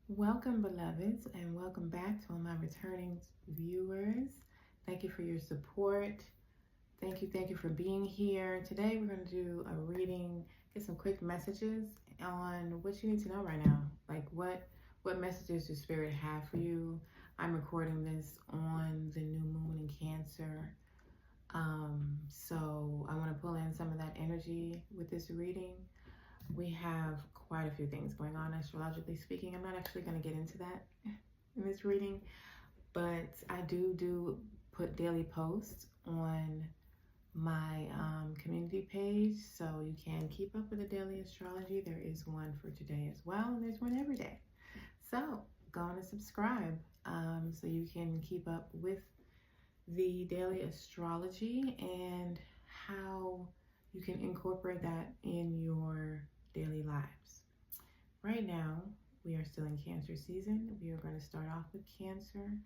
Welcome, beloveds, and welcome back to all my returning viewers. Thank you for your support. Thank you for being here. Today we're going to do a reading, get some quick messages on what you need to know right now. Like what messages does Spirit have for you? I'm recording this on the new moon in Cancer. So I want to pull in some of that energy with this reading. We have quite a few things going on astrologically speaking. I'm not actually going to get into that in this reading, but I do put daily posts on my community page, so you can keep up with the daily astrology. There is one for today as well, and there's one every day. So go on and subscribe so you can keep up with the daily astrology and how you can incorporate that in your daily lives. Right now, we are still in Cancer season. We are going to start off with Cancer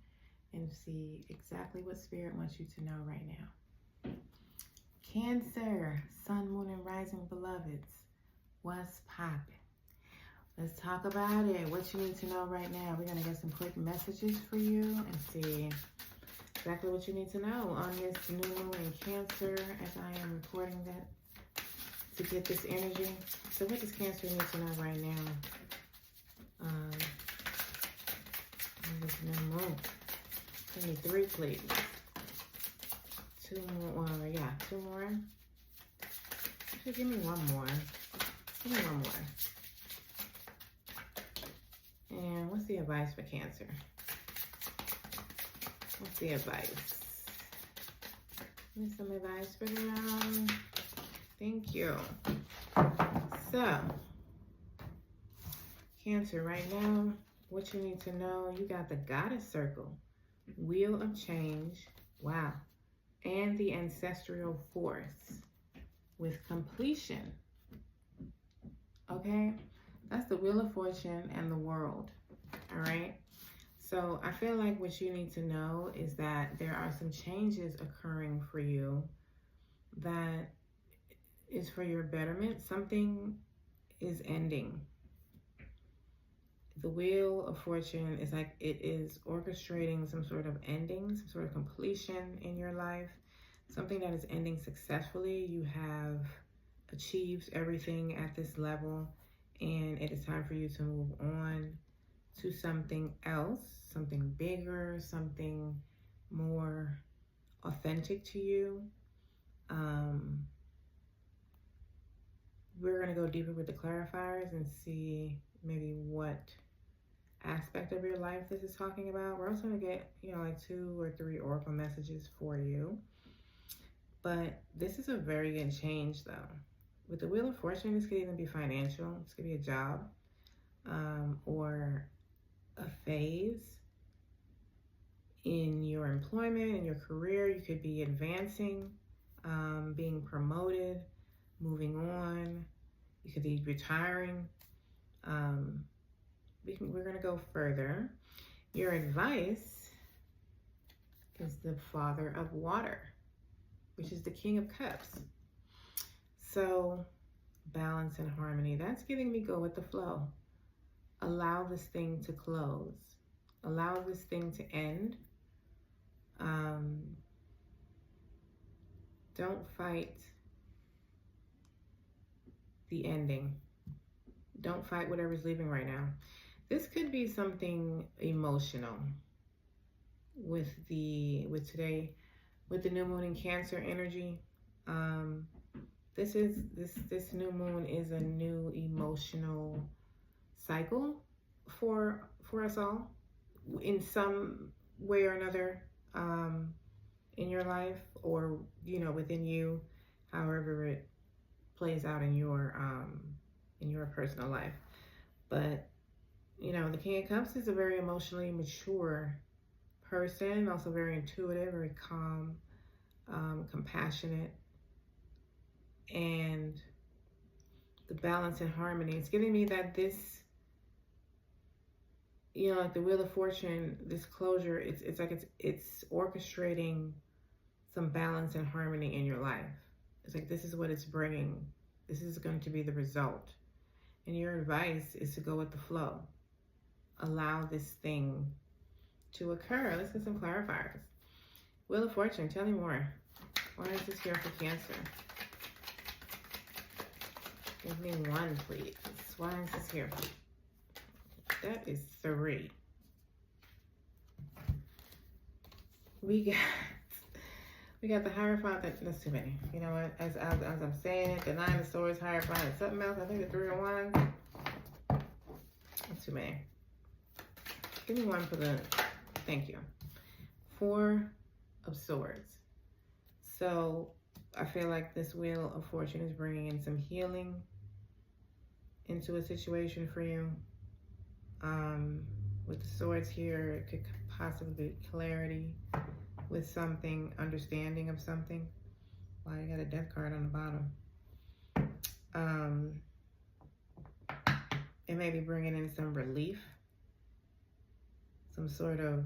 and see exactly what Spirit wants you to know right now. Cancer, Sun, Moon, and Rising beloveds, what's popping? Let's talk about it. What you need to know right now. We're going to get some quick messages for you and see exactly what you need to know on this new moon in Cancer as I am recording that to get this energy. So what does Cancer need to know right now? This new moon. Give me 3, please. 2 more. Well, yeah, 2 more. Actually, give me 1 more. Give me 1 more. And what's the advice for Cancer? What's the advice? Give me some advice for them. Thank you. So, Cancer, right now, what you need to know, you got the Goddess Circle, Wheel of Change, wow, and the Ancestral Force with completion. Okay? That's the Wheel of Fortune and the World. All right? So, I feel like what you need to know is that there are some changes occurring for you that is for your betterment. Something is ending. The Wheel of Fortune is like it is orchestrating some sort of ending, some sort of completion in your life, something that is ending successfully. You have achieved everything at this level, and it is time for you to move on to something else, something bigger, something more authentic to you. We're going to go deeper with the clarifiers and see maybe what aspect of your life this is talking about. We're also going to get, like 2 or 3 oracle messages for you. But this is a very good change, though. With the Wheel of Fortune, this could even be financial. This could be a job or a phase in your employment, in your career. You could be advancing, being promoted, moving on. You could be retiring. We're going to go further. Your advice is the Father of Water, which is the King of Cups. So, balance and harmony. That's giving me go with the flow. Allow this thing to close. Allow this thing to end. Don't fight the ending. Don't fight whatever's leaving right now. This could be something emotional with today, with the new moon in Cancer energy. This new moon is a new emotional cycle for us all in some way or another, in your life, or within you, however it plays out in your personal life. But the King of Cups is a very emotionally mature person, also very intuitive, very calm, compassionate, and the balance and harmony. It's giving me that this, like the Wheel of Fortune, this closure, it's like it's orchestrating some balance and harmony in your life. It's like this is what it's bringing. This is going to be the result. And your advice is to go with the flow. allow this thing to occur. Let's get some clarifiers. Wheel of Fortune, tell me more. Why is this here for Cancer? Give me one, please. Why is this here? That is 3. We got the Hierophant. That's too many. You know what? As I'm saying it, the 9 of Swords, Hierophant, and something else. I think the 3 of Wands. That's too many. Give me one for the. Thank you. 4 of Swords. So I feel like this Wheel of Fortune is bringing in some healing into a situation for you. With the swords here, it could possibly be clarity with something, understanding of something. Wow, you got a Death card on the bottom. It may be bringing in some relief, some sort of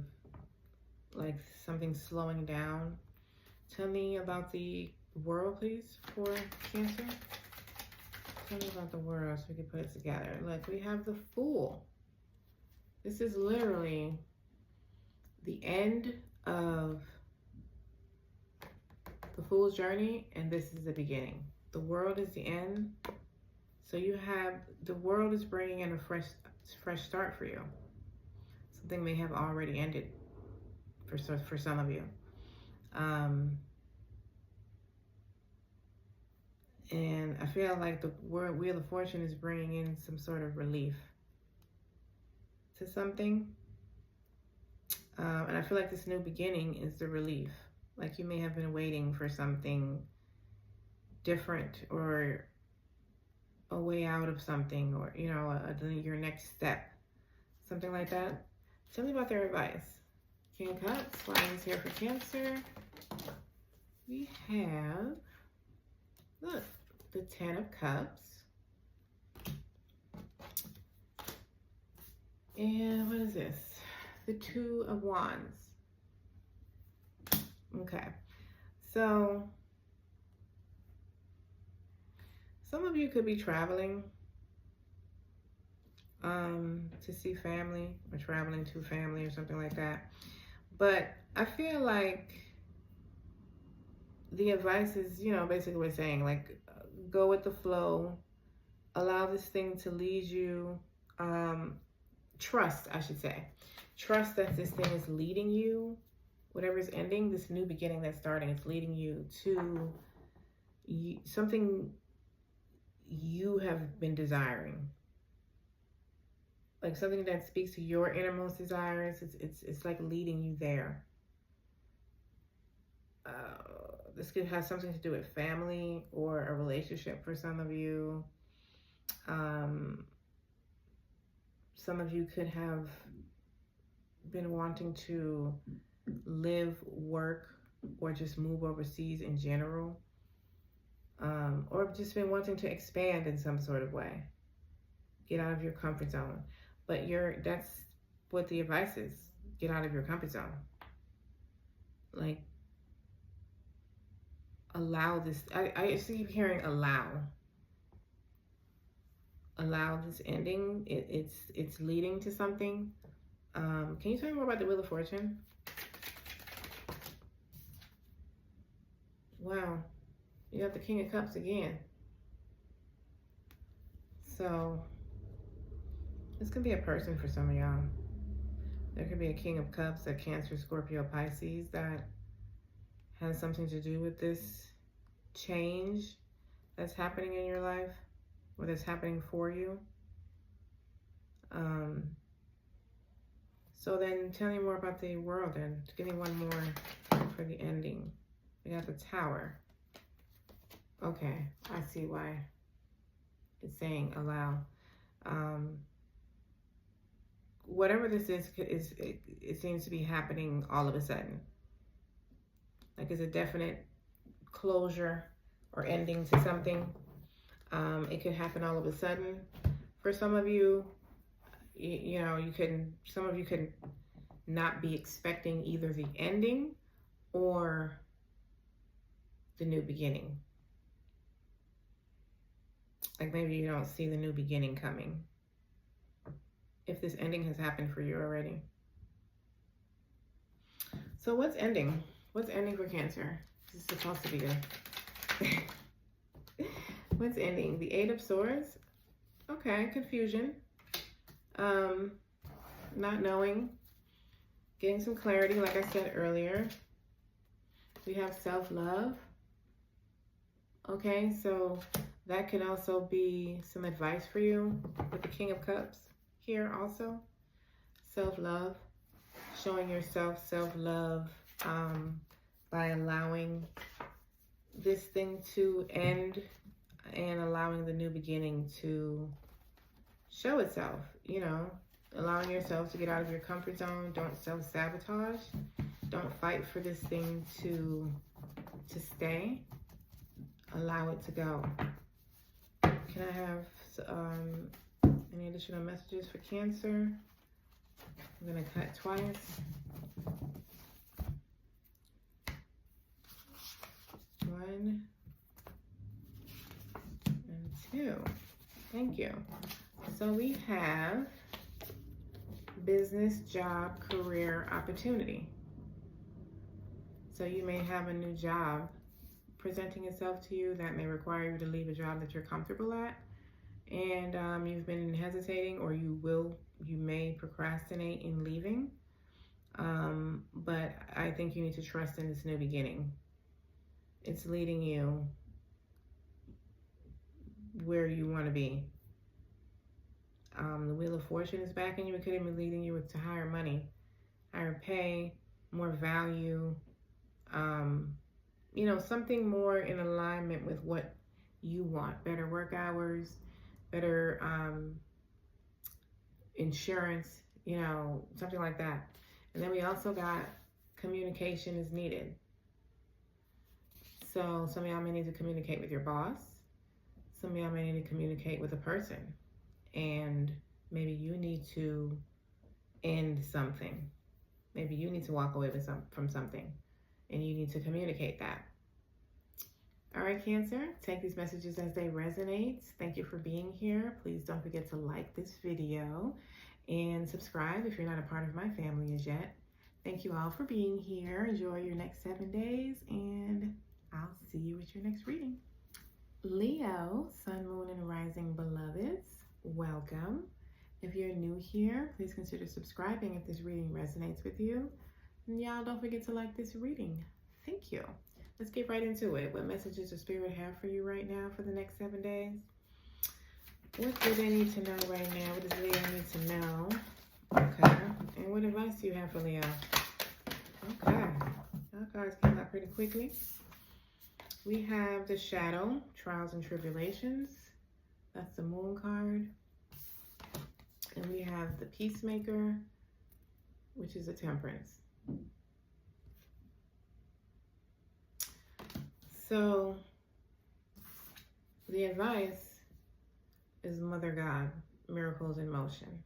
like something slowing down. Tell me about the world, please, for Cancer. Tell me about the world so we can put it together. Look, we have the Fool. This is literally the end of the Fool's journey, and this is the beginning. The world is the end. So you have, the world is bringing in a fresh start for you. Something may have already ended for some of you. And I feel like the Wheel of Fortune is bringing in some sort of relief to something. And I feel like this new beginning is the relief. Like you may have been waiting for something different or a way out of something, or, you know, your next step, something like that. Tell me about their advice. King of Cups, why is here for Cancer? We have, look, the 10 of Cups. And what is this? The 2 of Wands. Okay. So, some of you could be traveling to see family, or traveling to family or something like that. But I feel like the advice is, you know, basically we're saying, like, go with the flow, allow this thing to lead you, trust, I should say. Trust that this thing is leading you, whatever is ending, this new beginning that's starting, it's leading you to something you have been desiring. Like something that speaks to your innermost desires. It's like leading you there. This could have something to do with family or a relationship for some of you. Some of you could have been wanting to live, work, or just move overseas in general. Or just been wanting to expand in some sort of way. Get out of your comfort zone. But that's what the advice is. Get out of your comfort zone. Like, allow this. I keep hearing allow. Allow this ending. It's leading to something. Can you tell me more about the Wheel of Fortune? Wow. You got the King of Cups again. So, this could be a person for some of y'all. There could be a King of Cups, a Cancer, Scorpio, Pisces that has something to do with this change that's happening in your life, or that's happening for you. So then tell me more about the world then. Give me one more for the ending. We got the Tower. Okay, I see why it's saying allow. Whatever this is it seems to be happening all of a sudden. Like it's a definite closure or ending to something. It could happen all of a sudden. For some of you, you know, some of you could not be expecting either the ending or the new beginning. Like maybe you don't see the new beginning coming. if this ending has happened for you already. So what's ending? What's ending for Cancer? This is supposed to be good. What's ending? The Eight of Swords. Okay, confusion. Not knowing. Getting some clarity, like I said earlier. We have self-love. Okay, so that could also be some advice for you with the King of Cups here also. Self-love. Showing yourself self-love by allowing this thing to end and allowing the new beginning to show itself, you know, allowing yourself to get out of your comfort zone. Don't self-sabotage. Don't fight for this thing to stay. Allow it to go. Can I have any additional messages for Cancer? I'm going to cut twice. 1 and 2. Thank you. So we have business, job, career, opportunity. So you may have a new job presenting itself to you that may require you to leave a job that you're comfortable at. And you've been hesitating, or you may procrastinate in leaving. But I think you need to trust in this new beginning. It's leading you where you want to be. The Wheel of Fortune is backing you. It could even be leading you to higher money, higher pay, more value. You know, something more in alignment with what you want. Better work hours, better insurance, you know, something like that. And then we also got communication is needed. So some of y'all may need to communicate with your boss. Some of y'all may need to communicate with a person. And maybe you need to end something. Maybe you need to walk away from something. And you need to communicate that. All right, Cancer, take these messages as they resonate. Thank you for being here. Please don't forget to like this video and subscribe if you're not a part of my family as yet. Thank you all for being here. Enjoy your next 7 days, and I'll see you at your next reading. Leo, Sun, Moon, and Rising beloveds, welcome. If you're new here, please consider subscribing if this reading resonates with you. And y'all don't forget to like this reading. Thank you. Let's get right into it. What messages does Spirit have for you right now for the next 7 days? What do they need to know right now? What does Leo need to know? Okay. And what advice do you have for Leo? Okay. Our cards came out pretty quickly. We have the Shadow, Trials and Tribulations. That's the Moon card. And we have the Peacemaker, which is a Temperance. So the advice is Mother God, miracles in motion.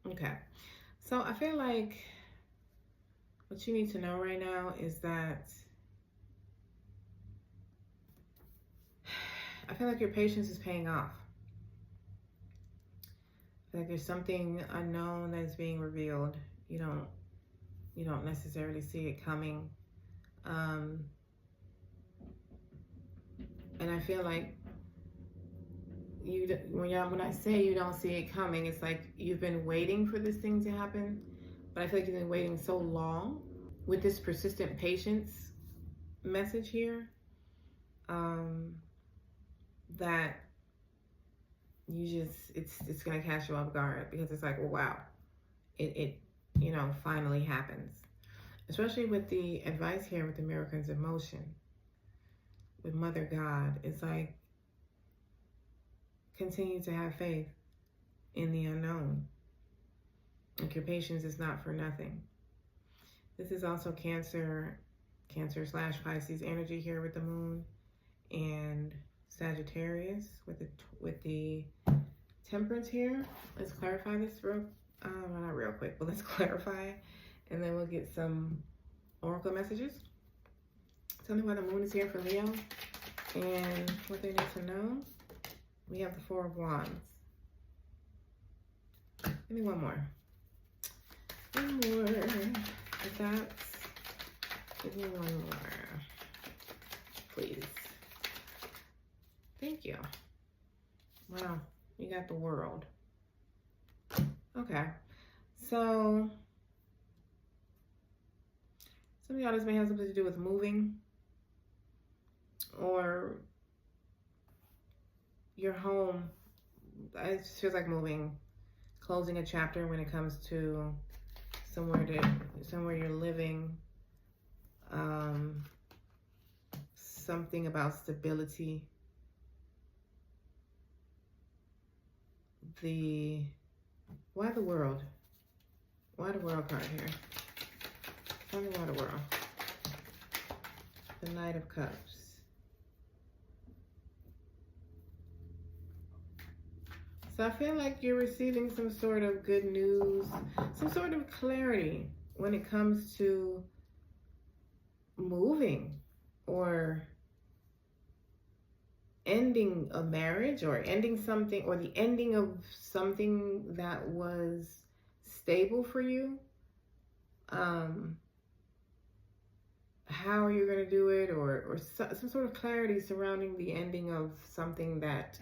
Okay. So I feel like what you need to know right now is that I feel like your patience is paying off. I feel like there's something unknown that is being revealed. You don't necessarily see it coming. And I feel like when I say you don't see it coming, it's like you've been waiting for this thing to happen. But I feel like you've been waiting so long with this persistent patience message here, that it's gonna catch you off guard, because it's like, well, wow, it finally happens. Especially with the advice here with the miracles in motion, with Mother God, it's like, continue to have faith in the unknown. Like, your patience is not for nothing. This is also Cancer/Pisces energy here with the Moon, and Sagittarius with the Temperance here. Let's clarify this not real quick, but let's clarify, and then we'll get some oracle messages. Tell me why the Moon is here for Leo and what they need to know. We have the Four of Wands. Give me one more. One more. If that's, give me one more. Please. Thank you. Wow, you got the World. Okay, so some of y'all, this may have something to do with moving or your home. It just feels like moving, closing a chapter when it comes to somewhere you're living. Something about stability. Why the World? Why the World card here? Tell me why the World. The Knight of Cups. So I feel like you're receiving some sort of good news, some sort of clarity when it comes to moving or ending a marriage or ending something, or the ending of something that was stable for you. How are you going to do it, or some sort of clarity surrounding the ending of something that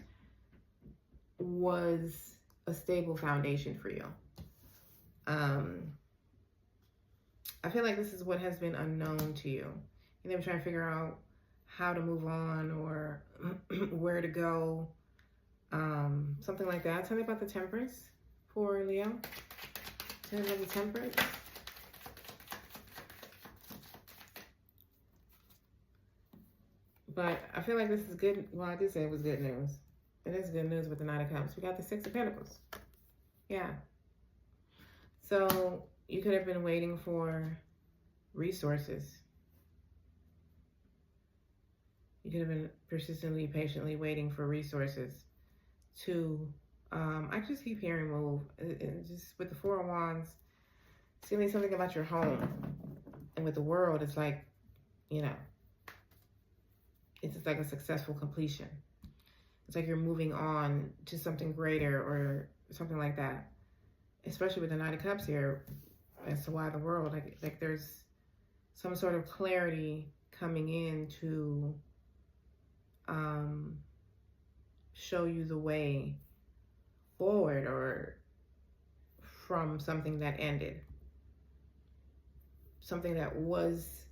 was a stable foundation for you. I feel like this is what has been unknown to you. And they were trying to figure out how to move on or where to go. Something like that. Tell me about the Temperance for Leo. Tell me about the Temperance. But I feel like this is good. Well, I did say it was good news. It is good news with the Knight of Cups. We got the Six of Pentacles. Yeah. So you could have been waiting for resources. You could have been persistently, patiently waiting for resources to, I just keep hearing move. Just with the Four of Wands, it's giving me something about your home. And with the World, it's like, you know, it's just like a successful completion. It's like you're moving on to something greater or something like that. Especially with the Knight of Cups here, as to why the World, like there's some sort of clarity coming in to show you the way forward or from something that ended. Something that was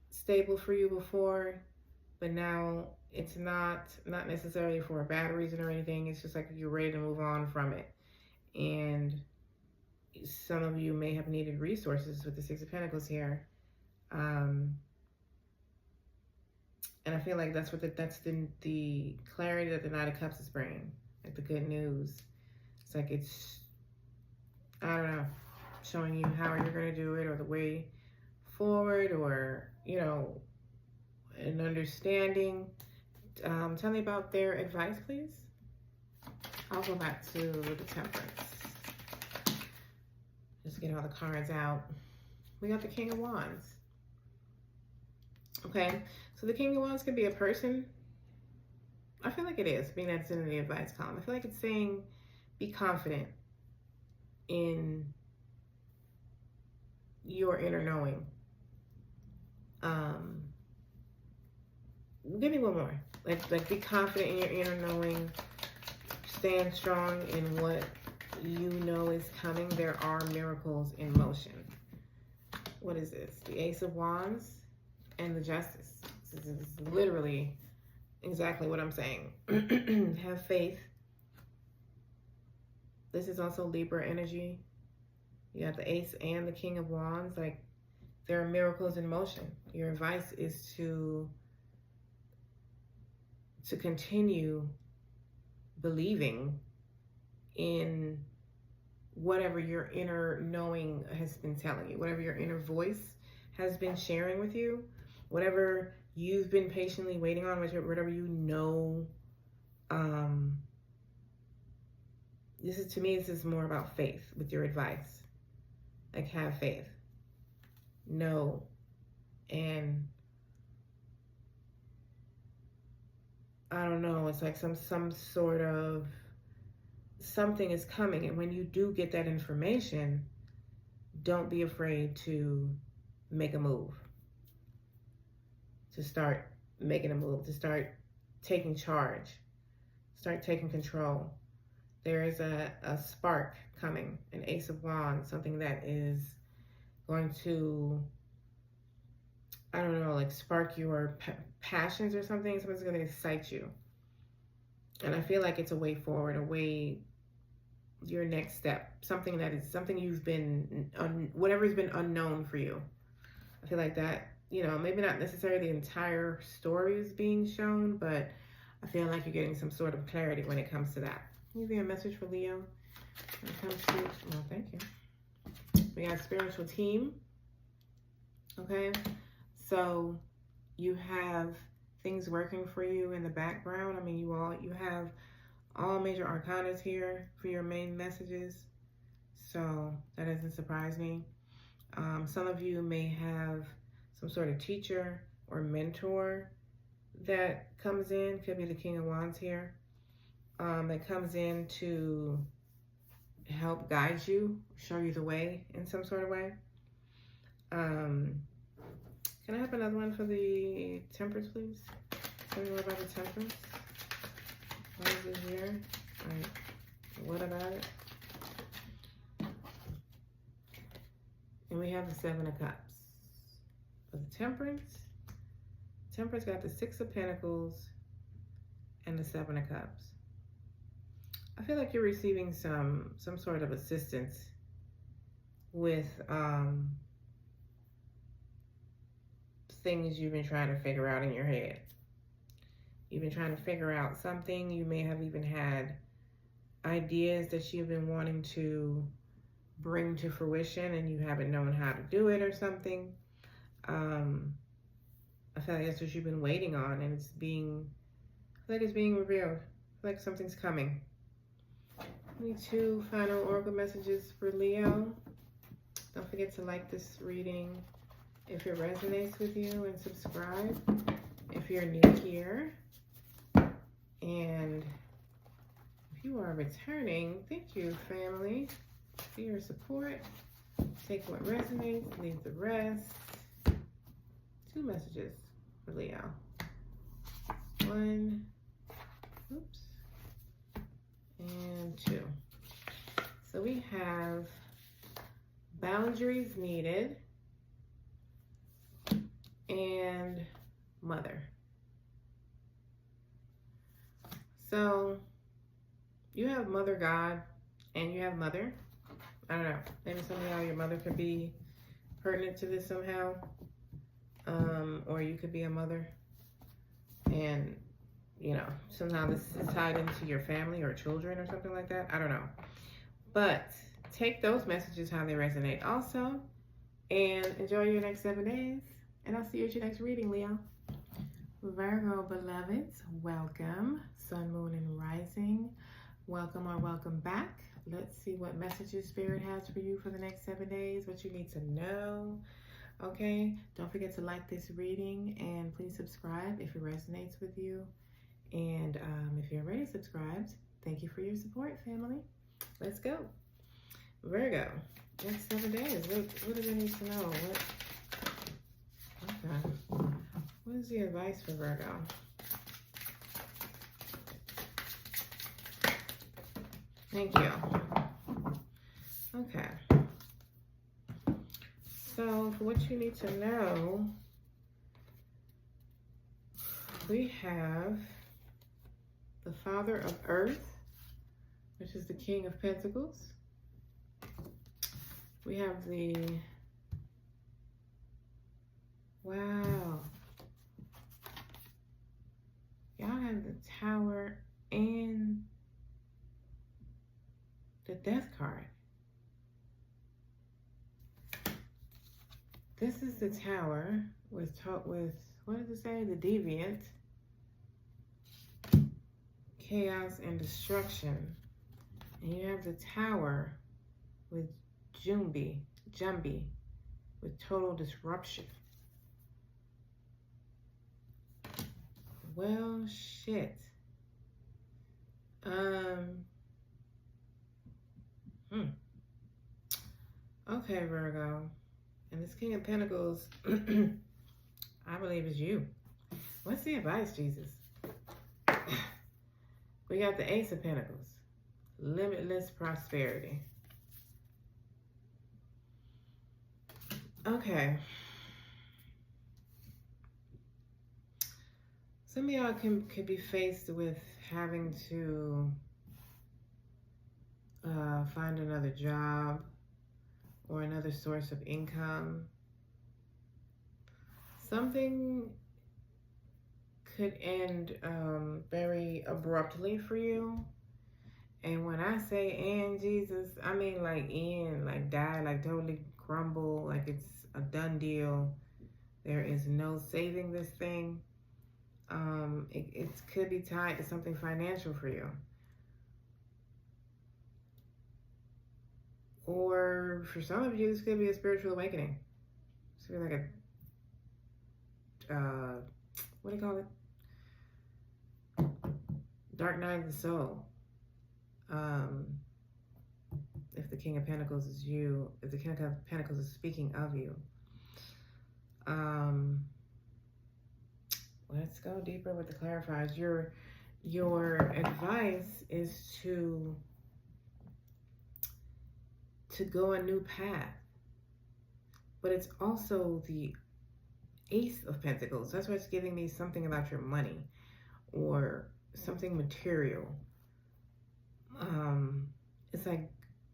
stable for you before, but now it's not necessarily for a bad reason or anything. It's just like you're ready to move on from it. And some of you may have needed resources with the Six of Pentacles here. And I feel like that's the clarity that the Knight of Cups is bringing, like the good news. It's like it's, I don't know, showing you how you're going to do it or the way forward, or, you know, an understanding. Tell me about their advice, please. I'll go back to the Temperance. Just get all the cards out. We got the King of Wands. Okay, so the King of Wands could be a person. I feel like it is, being that it's in the advice column. I feel like it's saying, be confident in your inner knowing. Give me one more. Like be confident in your inner knowing. Stand strong in what you know is coming. There are miracles in motion. What is this? The Ace of Wands and the Justice. This is literally exactly what I'm saying. Have faith. This is also Libra energy. You have the Ace and the King of Wands. Like, there are miracles in motion. Your advice is to continue believing in whatever your inner knowing has been telling you, whatever your inner voice has been sharing with you, whatever you've been patiently waiting on, whatever you know. To me, this is more about faith with your advice. Like, have faith. Know. And I don't know, it's like some sort of something is coming. And when you do get that information, don't be afraid to make a move, to start making a move, to start taking charge, start taking control. There is a spark coming, an Ace of Wands, something that is going to, I don't know, like spark your passions or something. Something's going to excite you. And I feel like it's a way forward, a way, your next step, something that is something you've been, whatever's been unknown for you. I feel like that, you know, maybe not necessarily the entire story is being shown, but I feel like you're getting some sort of clarity when it comes to that. Maybe a message for Leo when it comes to, well, thank you. We got spiritual team. Okay. So you have things working for you in the background. I mean, you have all major arcanas here for your main messages. So that doesn't surprise me. Some of you may have some sort of teacher or mentor that comes in. Could be the King of Wands here. That comes in to help guide you, show you the way in some sort of way. Can I have another one for the Temperance, please? Tell me more about the Temperance. What is this here? Like, what about it? And we have the Seven of Cups. For the Temperance, Temperance got the Six of Pentacles and the Seven of Cups. I feel like you're receiving some sort of assistance with things you've been trying to figure out in your head. You've been trying to figure out something. You may have even had ideas that you've been wanting to bring to fruition and you haven't known how to do it or something. I feel like that's what you've been waiting on, and I feel like it's being revealed. I feel like something's coming. I need 2 final oracle messages for Leo. Don't forget to like this reading if it resonates with you, and subscribe if you're new here. And if you are returning, thank you, family, for your support. Take what resonates, leave the rest. 2 messages for Leo. 1, oops, and 2. So we have boundaries needed and mother. So you have Mother God and you have mother. I don't know. Maybe somehow your mother could be pertinent to this somehow. Or you could be a mother. And, you know, somehow this is tied into your family or children or something like that. I don't know. But take those messages how they resonate also. And enjoy your next 7 days. And I'll see you at your next reading, Leo. Virgo beloveds, welcome. Sun, moon, and rising. Welcome or welcome back. Let's see what messages Spirit has for you for the next 7 days, what you need to know. Okay, don't forget to like this reading and please subscribe if it resonates with you. And if you're already subscribed, thank you for your support, family. Let's go. Virgo, next 7 days. What do they need to know? Okay. What is the advice for Virgo? Thank you. Okay. So for what you need to know, we have the Father of Earth, which is the King of Pentacles. We have the, wow. Y'all have the Tower and the Death card. This is the Tower with what does it say? The Deviant, Chaos and Destruction. And you have the Tower with Jumbi, with Total Disruption. Well, shit. Okay, Virgo. And this King of Pentacles, I believe is you. What's the advice, Jesus? We got the Ace of Pentacles. Limitless prosperity. Okay. Some of y'all could be faced with having to find another job or another source of income. Something could end very abruptly for you. And when I say end, Jesus, I mean like end, like die, like totally crumble, like it's a done deal. There is no saving this thing. It could be tied to something financial for you. Or for some of you, this could be a spiritual awakening. It's could be like a, what do you call it? Dark night of the soul. If the King of Pentacles is you, if the King of Pentacles is speaking of you. Let's go deeper with the clarifiers. Your advice is to go a new path, but it's also the Ace of Pentacles. That's why it's giving me something about your money or something material. It's like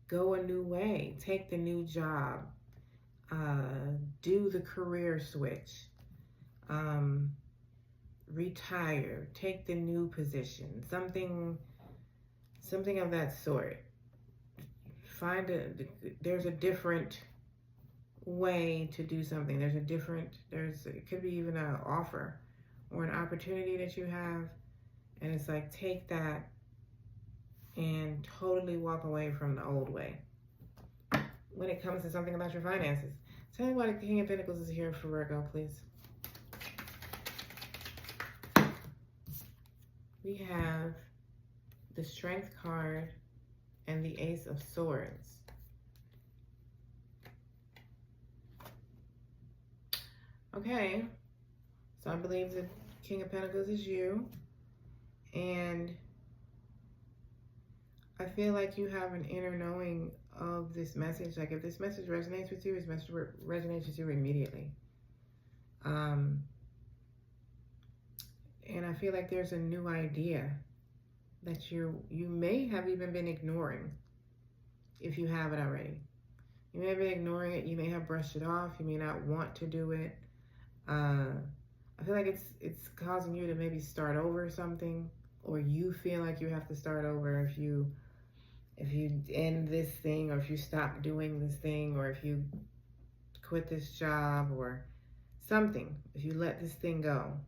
go a new way, take the new job, do the career switch, retire, take the new position, something of that sort. There's a different way to do something. It could be even an offer or an opportunity that you have, and it's like take that and totally walk away from the old way. When it comes to something about your finances, tell me why the King of Pentacles is here for Virgo, please. We have the Strength card and the Ace of Swords. Okay, so I believe the King of Pentacles is you, and I feel like you have an inner knowing of this message. Like if this message resonates with you, this message resonates with you immediately. And I feel like there's a new idea that you may have even been ignoring, if you have it already. You may have been ignoring it. You may have brushed it off. You may not want to do it. I feel like it's causing you to maybe start over something, or you feel like you have to start over if you end this thing, or if you stop doing this thing, or if you quit this job or something. If you let this thing go,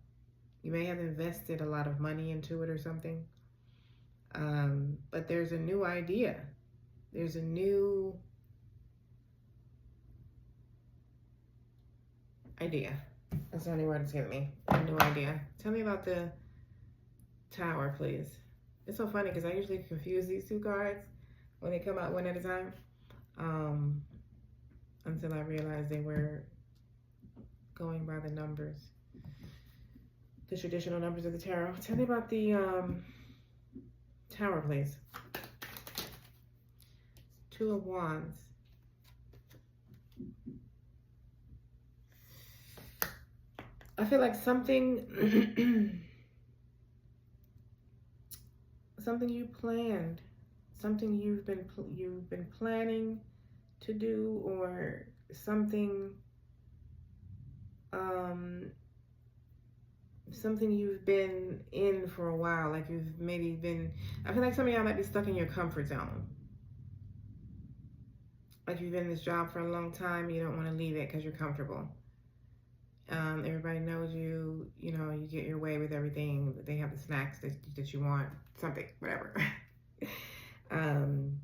you may have invested a lot of money into it or something. But there's a new idea. There's a new idea. That's the only word it's giving me. A new idea. Tell me about the Tower, please. It's so funny because I usually confuse these two cards when they come out one at a time. Until I realized they were going by the numbers. The traditional numbers of the tarot. Tell me about the Tower, please. Two of Wands. I feel like something something you planned, something you've been planning to do, or something something you've been in for a while. Like you've maybe been, I feel like some of y'all might be stuck in your comfort zone. Like you've been in this job for a long time, you don't want to leave it because you're comfortable. Everybody knows you, you know, you get your way with everything. They have the snacks that you want, something, whatever. And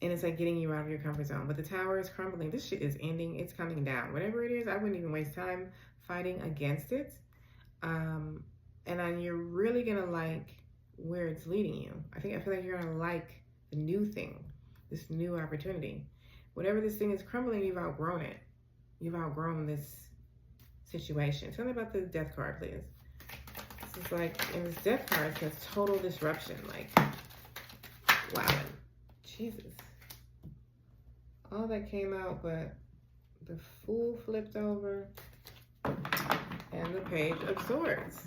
it's like getting you out of your comfort zone. But the Tower is crumbling. This shit is ending. It's coming down. Whatever it is, I wouldn't even waste time fighting against it. And you're really going to like where it's leading you. I feel like you're going to like the new thing, this new opportunity. Whatever this thing is crumbling, you've outgrown it. You've outgrown this situation. Tell me about the death card, please. This is like, in this death card, it says total disruption. Like, wow. Jesus. All that came out, but the Fool flipped over and the Page of Swords.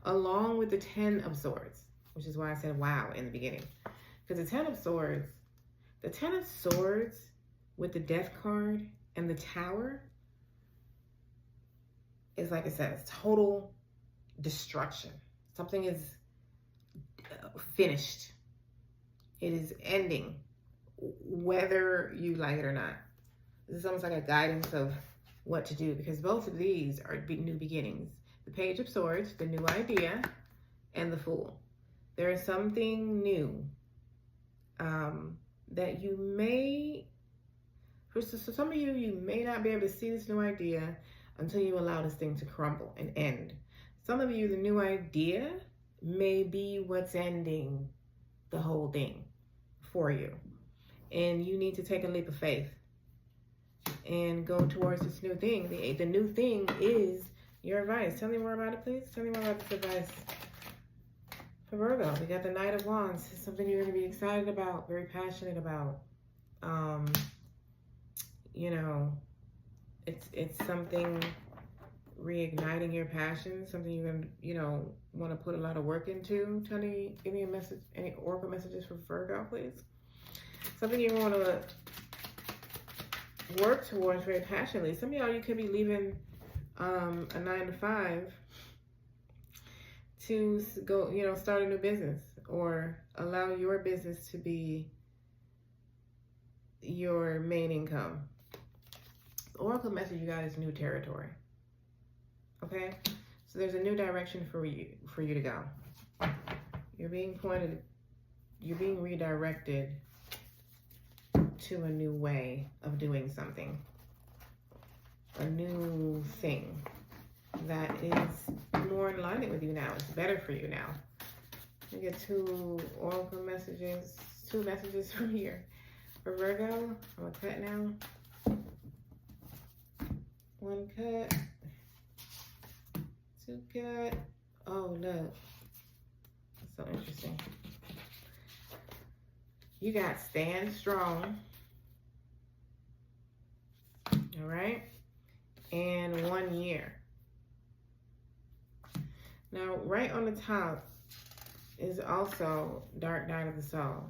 Along with the 10 of Swords, which is why I said wow in the beginning. Because the 10 of Swords with the Death card and the Tower is, like I said, it's total destruction. Something is finished. It is ending, whether you like it or not. This is almost like a guidance of what to do, because both of these are new beginnings. The Page of Swords, the new idea, and the Fool. There is something new that you may, for some of you, you may not be able to see this new idea until you allow this thing to crumble and end. Some of you, the new idea may be what's ending the whole thing for you. And you need to take a leap of faith and go towards this new thing. The new thing is your advice. Tell me more about it, please. Tell me more about this advice for Virgo. We got the Knight of Wands. It's something you're going to be excited about, very passionate about. You know, it's something reigniting your passion, something you're going to, you know, want to put a lot of work into. Give me a message, any oracle messages for Virgo, please. Something you want to work towards very passionately. Some of y'all, you could be leaving a 9-to-5 to go, you know, start a new business, or allow your business to be your main income. The oracle message you got is new territory. Okay, so there's a new direction for you to go. You're being redirected to a new way of doing something, a new thing that is more in alignment with you now. It's better for you now. You get two oracle messages, two messages from here. For Virgo, I'm gonna cut now. One cut, two cut. Oh, look. That's so interesting. You got stand strong. All right. And 1 year. Now, right on the top is also Dark Night of the Soul.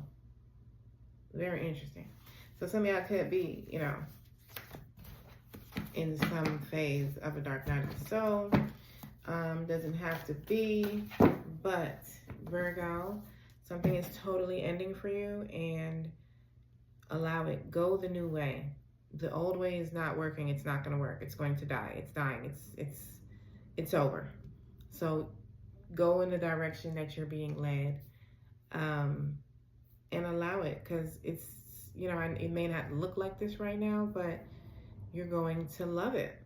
Very interesting. So some of y'all could be, you know, in some phase of a Dark Night of the Soul. Doesn't have to be, but Virgo, something is totally ending for you, and allow it. Go the new way. The old way is not working. It's not going to work. It's going to die. It's dying. It's over. So go in the direction that you're being led, and allow it, because it's, you know, it may not look like this right now, but you're going to love it.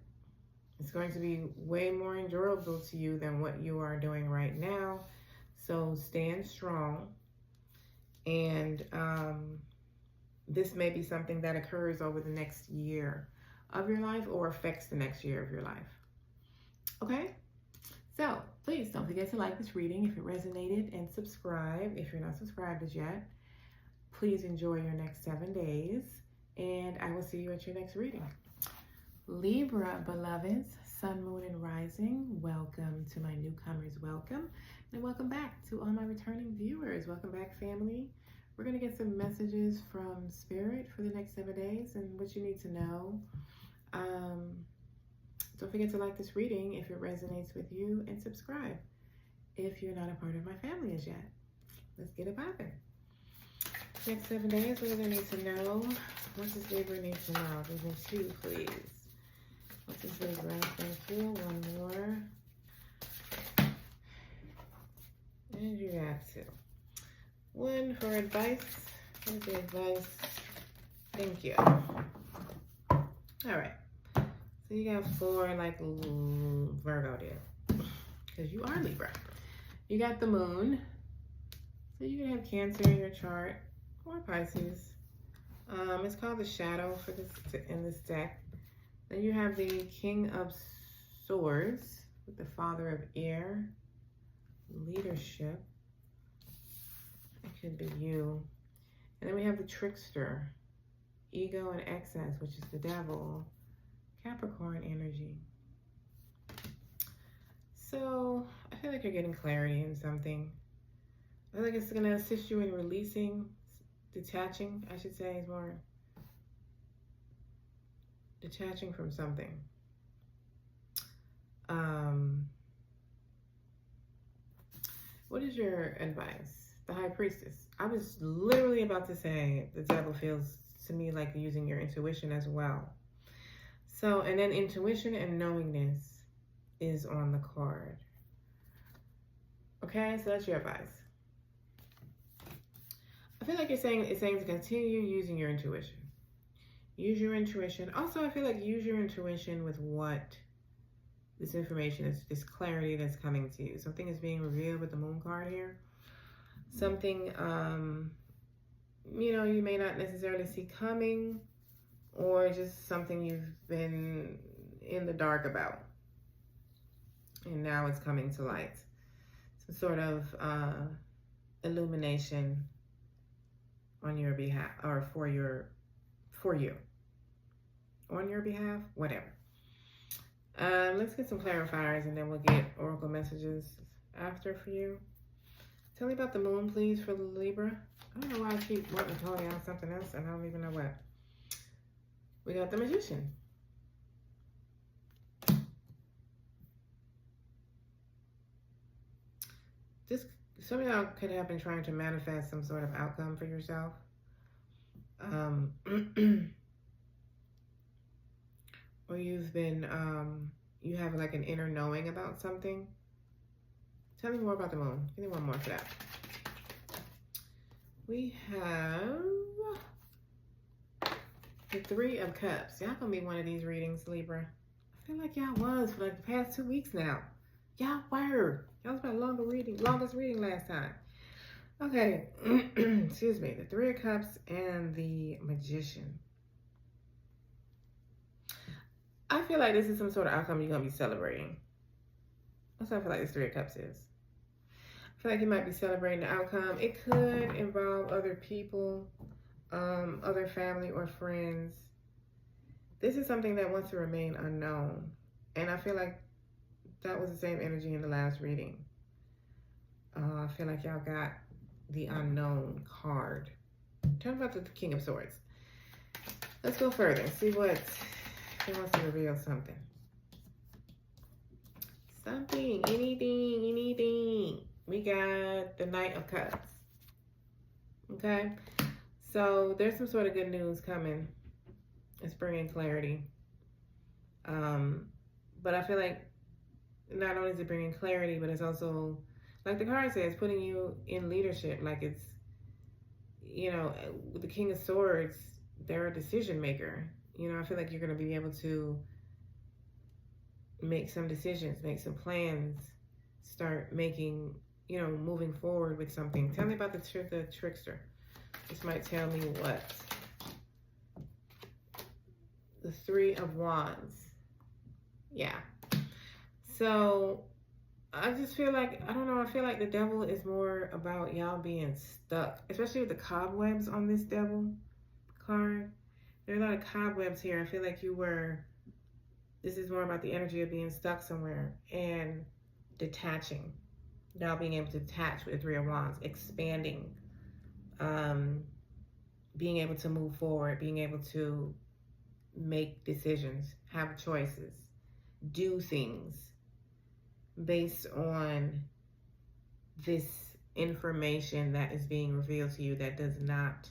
It's going to be way more enjoyable to you than what you are doing right now. So stand strong. And this may be something that occurs over the next year of your life, or affects the next year of your life. Okay? So please don't forget to like this reading if it resonated, and subscribe if you're not subscribed as yet. Please enjoy your next 7 days, and I will see you at your next reading. Libra beloveds, Sun, Moon, and Rising, welcome to my newcomers. Welcome, and welcome back to all my returning viewers. Welcome back, family. We're going to get some messages from Spirit for the next 7 days and what you need to know. Don't forget to like this reading if it resonates with you, and subscribe if you're not a part of my family as yet. Let's get it popping. Next 7 days, what do they need to know? What does Libra need to know? Give me 2, please. What does Libra? Thank you. 1 more. And you got 2. 1 for advice. What is the advice? Thank you. All right. So you got 4 like Virgo did. because you are Libra. You got the moon. So you can have Cancer in your chart or Pisces. It's called the shadow for this in this deck. Then you have the King of Swords with the Father of Air, leadership. It could be you. And then we have the Trickster, ego and excess, which is the devil, Capricorn energy. So I feel like you're getting clarity in something. I feel like it's going to assist you in releasing, detaching, I should say, is more detaching from something. What is your advice? The High Priestess. I was literally about to say the devil feels to me like using your intuition as well. So, and then intuition and knowingness is on the card. Okay, so that's your advice. I feel like it's saying to continue using your intuition. Use your intuition. Also, I feel like use your intuition with what this information is, this clarity that's coming to you. Something is being revealed with the moon card here. Something, you know, you may not necessarily see coming, or just something you've been in the dark about. And now it's coming to light. Some sort of illumination on your behalf, or for you. On your behalf, whatever. Let's get some clarifiers and then we'll get oracle messages after for you. Tell me about the moon, please, for the Libra. I don't know why I keep wanting to call you out something else and I don't even know what. We got the Magician. Some of y'all could have been trying to manifest some sort of outcome for yourself. Or you've been, you have like an inner knowing about something. Tell me more about the moon. Give me one more for that. We have the Three of Cups. Y'all gonna be one of these readings, Libra. I feel like y'all was for like the past 2 weeks now. Y'all were. Y'all was my longest reading last time. Okay, excuse me. The Three of Cups and the Magician. I feel like this is some sort of outcome you're going to be celebrating. That's what I feel like this Three of Cups is. I feel like you might be celebrating the outcome. It could involve other people, other family or friends. This is something that wants to remain unknown. And I feel like that was the same energy in the last reading. I feel like y'all got the unknown card. Tell me about the King of Swords. Let's go further. See what he wants to reveal. Something. Anything. We got the Knight of Cups. Okay. So there's some sort of good news coming. It's bringing clarity. But I feel like not only is it bringing clarity, but it's also, like the card says, putting you in leadership. Like it's, you know, with the King of Swords, they're a decision maker. You know, I feel like you're going to be able to make some decisions, make some plans, start making, you know, moving forward with something. Tell me about the Trickster. This might tell me what. The Three of Wands. Yeah. So I just feel like, I don't know, I feel like the devil is more about y'all being stuck, especially with the cobwebs on this devil card. There are a lot of cobwebs here. I feel like this is more about the energy of being stuck somewhere and detaching. Now being able to detach with the Three of Wands, expanding, being able to move forward, being able to make decisions, have choices, do things based on this information that is being revealed to you that does not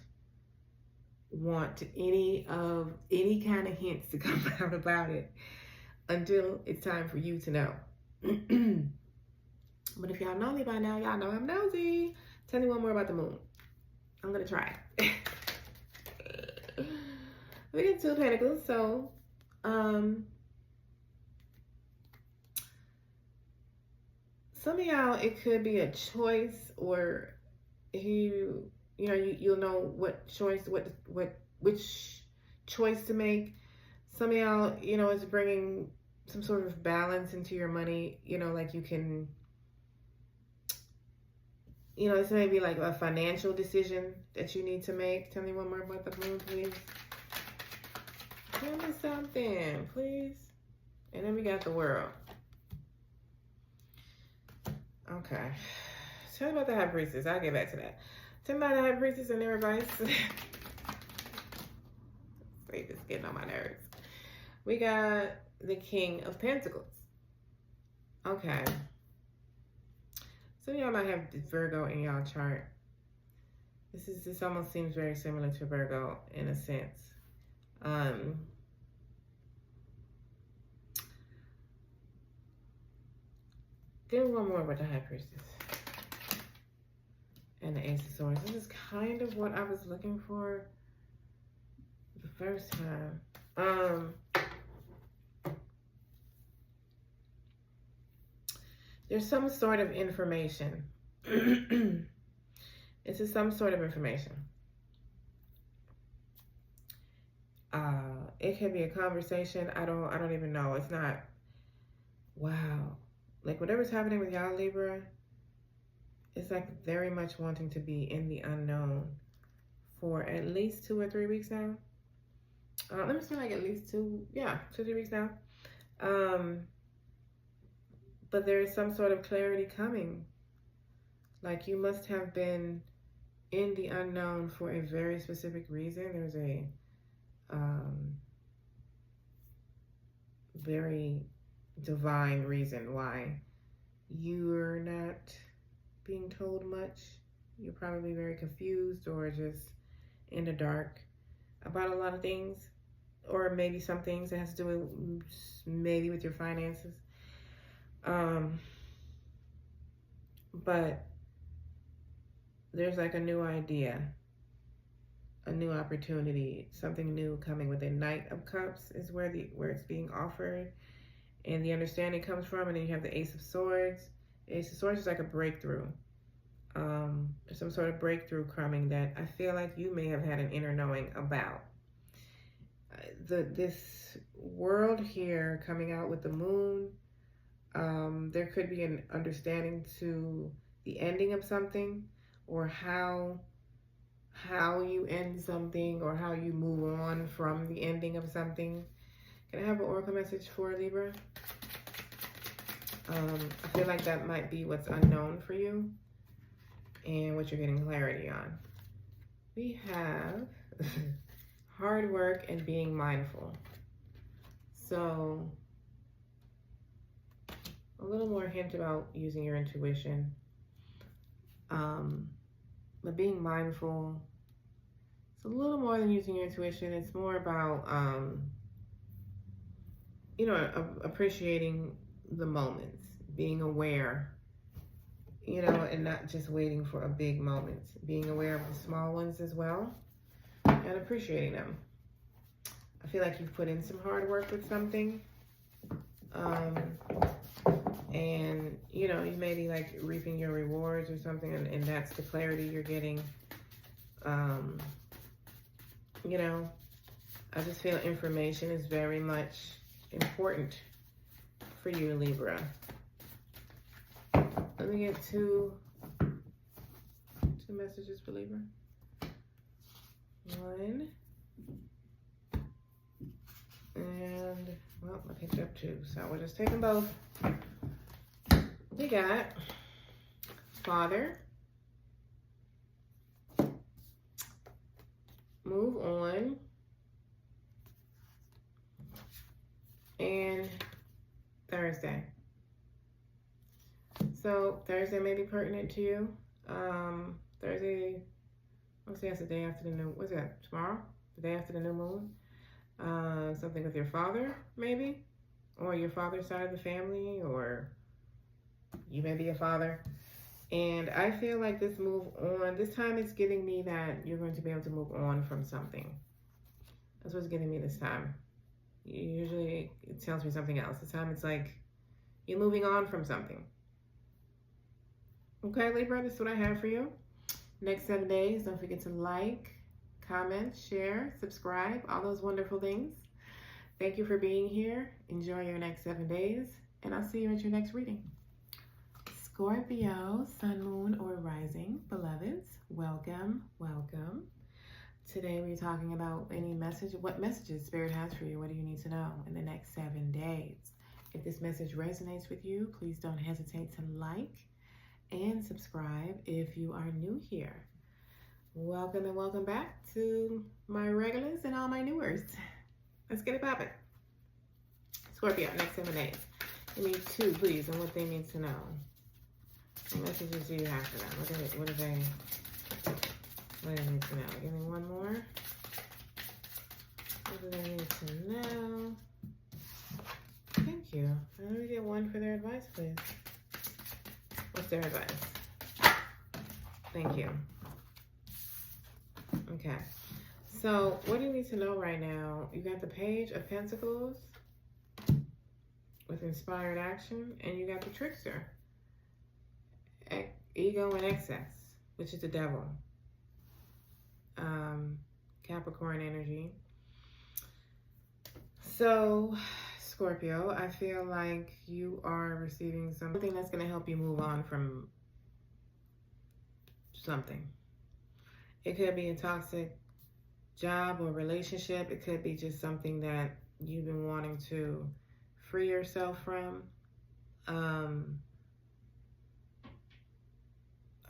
want any kind of hints to come out about it until it's time for you to know. But if y'all know me by now, y'all know I'm nosy. Tell me one more about the moon. I'm gonna try. We get Two of Pentacles, so some of y'all, it could be a choice, or you'll know which choice to make. Some of y'all, it's bringing some sort of balance into your money. Like you can, this may be like a financial decision that you need to make. Tell me one more about the moon, please. Tell me something, please. And then we got the world. Okay. Tell me about the High Priestess. I'll get back to that. Tell me about the High Priestess and their advice. Wait, it's getting on my nerves. We got the King of Pentacles. Okay. Some of y'all might have Virgo in y'all chart. This almost seems very similar to Virgo in a sense. Give me one more with the High Priestess and the Ace of Swords. This is kind of what I was looking for the first time. There's some sort of information. This is some sort of information. It could be a conversation. I don't even know. It's not. Wow. Like whatever's happening with y'all, Libra, it's like very much wanting to be in the unknown for at least 2 or 3 weeks now. Let me say like at least 2 or 3 weeks now. But there is some sort of clarity coming. Like you must have been in the unknown for a very specific reason. There's a very divine reason why you're not being told much. You're probably very confused or just in the dark about a lot of things, or maybe some things that has to do with maybe with your finances. But there's like a new idea, a new opportunity, something new coming with a Knight of Cups is where it's being offered, and the understanding comes from. And then you have the Ace of Swords. Ace of Swords is like a breakthrough, some sort of breakthrough coming that I feel like you may have had an inner knowing about. This world here coming out with the moon, there could be an understanding to the ending of something, or how you end something, or how you move on from the ending of something. Can I have an oracle message for Libra? I feel like that might be what's unknown for you and what you're getting clarity on. We have hard work and being mindful. So a little more hint about using your intuition. But being mindful, it's a little more than using your intuition. It's more about, appreciating the moments, being aware, and not just waiting for a big moment. Being aware of the small ones as well and appreciating them. I feel like you've put in some hard work with something. And you may be like reaping your rewards or something, and that's the clarity you're getting. I just feel information is very much important for you, Libra. Let me get two messages for Libra. One. And, well, I picked up 2, so we'll just take them both. We got Father, Move On, and Thursday. So Thursday may be pertinent to you. Thursday, let's say that's the day after the new, what's that, tomorrow? The day after the new moon? Something with your father, maybe? Or your father's side of the family, or you may be a father. And I feel like this move on, this time it's giving me that you're going to be able to move on from something. That's what's giving me this time. Usually it tells me something else. This time it's like you're moving on from something. Okay, Libra, this is what I have for you. Next 7 days, don't forget to like, comment, share, subscribe, all those wonderful things. Thank you for being here. Enjoy your next 7 days, and I'll see you at your next reading. Scorpio, sun, moon, or rising, beloveds, welcome, welcome. Today we're talking about what messages Spirit has for you. What do you need to know in the next 7 days? If this message resonates with you, please don't hesitate to like and subscribe if you are new here. Welcome and welcome back to my regulars and all my newers. Let's get it popping. Scorpio, next 7 days. Give me 2, please, and what they need to know. What messages do you have for them? What do they need to know? Give me 1 more. What do they need to know? Thank you. Let me get 1 for their advice, please. What's their advice? Thank you. Okay. So, what do you need to know right now? You got the Page of Pentacles with inspired action, and you got the Trickster. Ego and excess, which is the devil. Capricorn energy. So, Scorpio, I feel like you are receiving something that's going to help you move on from something. It could be a toxic job or relationship. It could be just something that you've been wanting to free yourself from. I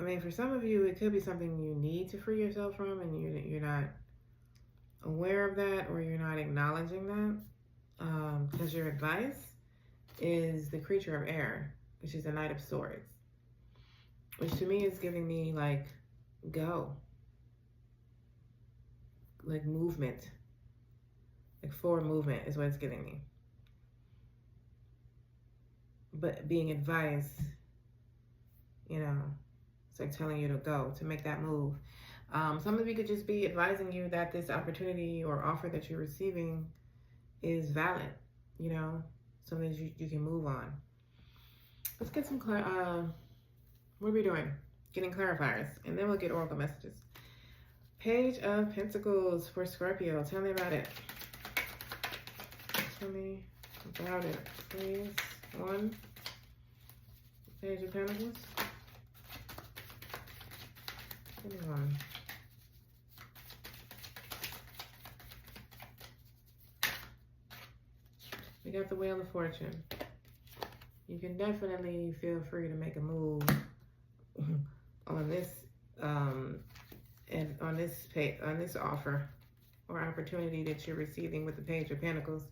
mean, for some of you, it could be something you need to free yourself from, and you're not aware of that, or you're not acknowledging that. Because your advice is the creature of air, which is the Knight of Swords, which to me is giving me like go, like movement, like forward movement is what it's giving me. But being advised, you know, it's like telling you to go, to make that move. Some of you could just be advising you that this opportunity or offer that you're receiving is valid, you know, something that you can move on. Let's get some, what are we doing? Getting clarifiers, and then we'll get oracle messages. Page of Pentacles for Scorpio. Tell me about it. Tell me about it, please. 1. Page of Pentacles. Give me 1. We got the Wheel of Fortune. You can definitely feel free to make a move on this and on this offer or opportunity that you're receiving with the Page of Pentacles.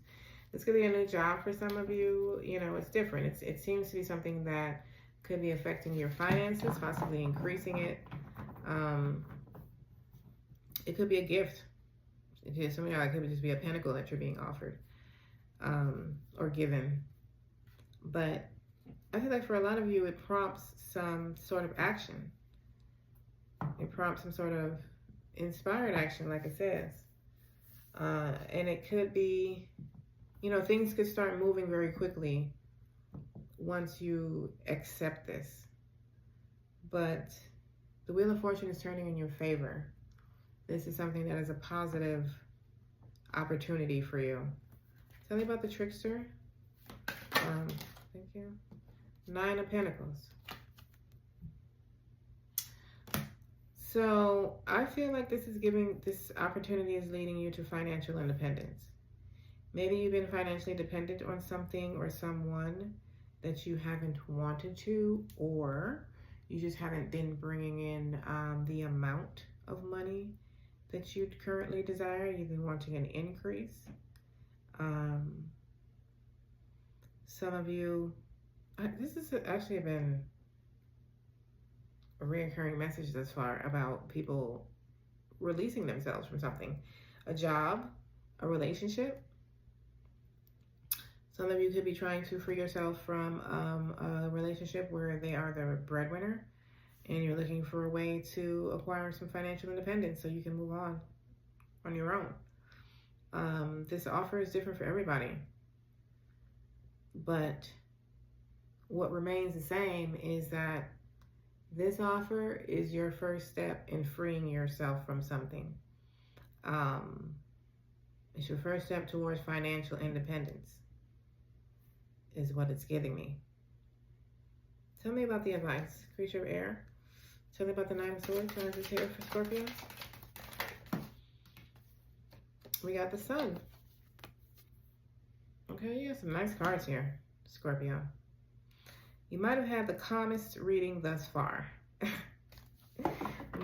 This could be a new job for some of you. You know, it's different. It seems to be something that could be affecting your finances, possibly increasing it. It could be a gift. Some of y'all, it could just be a pentacle that you're being offered. Or given. But I feel like for a lot of you, it prompts some sort of action. It prompts some sort of inspired action, like it says. And it could be, you know, things could start moving very quickly once you accept this. But the Wheel of Fortune is turning in your favor. This is something that is a positive opportunity for you. Tell me about the Trickster. Thank you. 9 of Pentacles. So I feel like this opportunity is leading you to financial independence. Maybe you've been financially dependent on something or someone that you haven't wanted to, or you just haven't been bringing in the amount of money that you currently desire. You've been wanting an increase. Some of you, this has actually been a reoccurring message thus far about people releasing themselves from something, a job, a relationship. Some of you could be trying to free yourself from a relationship where they are the breadwinner, and you're looking for a way to acquire some financial independence so you can move on your own. This offer is different for everybody, but what remains the same is that This offer is your first step in freeing yourself from something. It's your first step towards financial independence, is what it's giving me. Tell me about the advice. Creature of air. Tell me about the Nine of Swords. Transits here for Scorpio. We got the Sun. Okay, you got some nice cards here, Scorpio. You might have had the calmest reading thus far.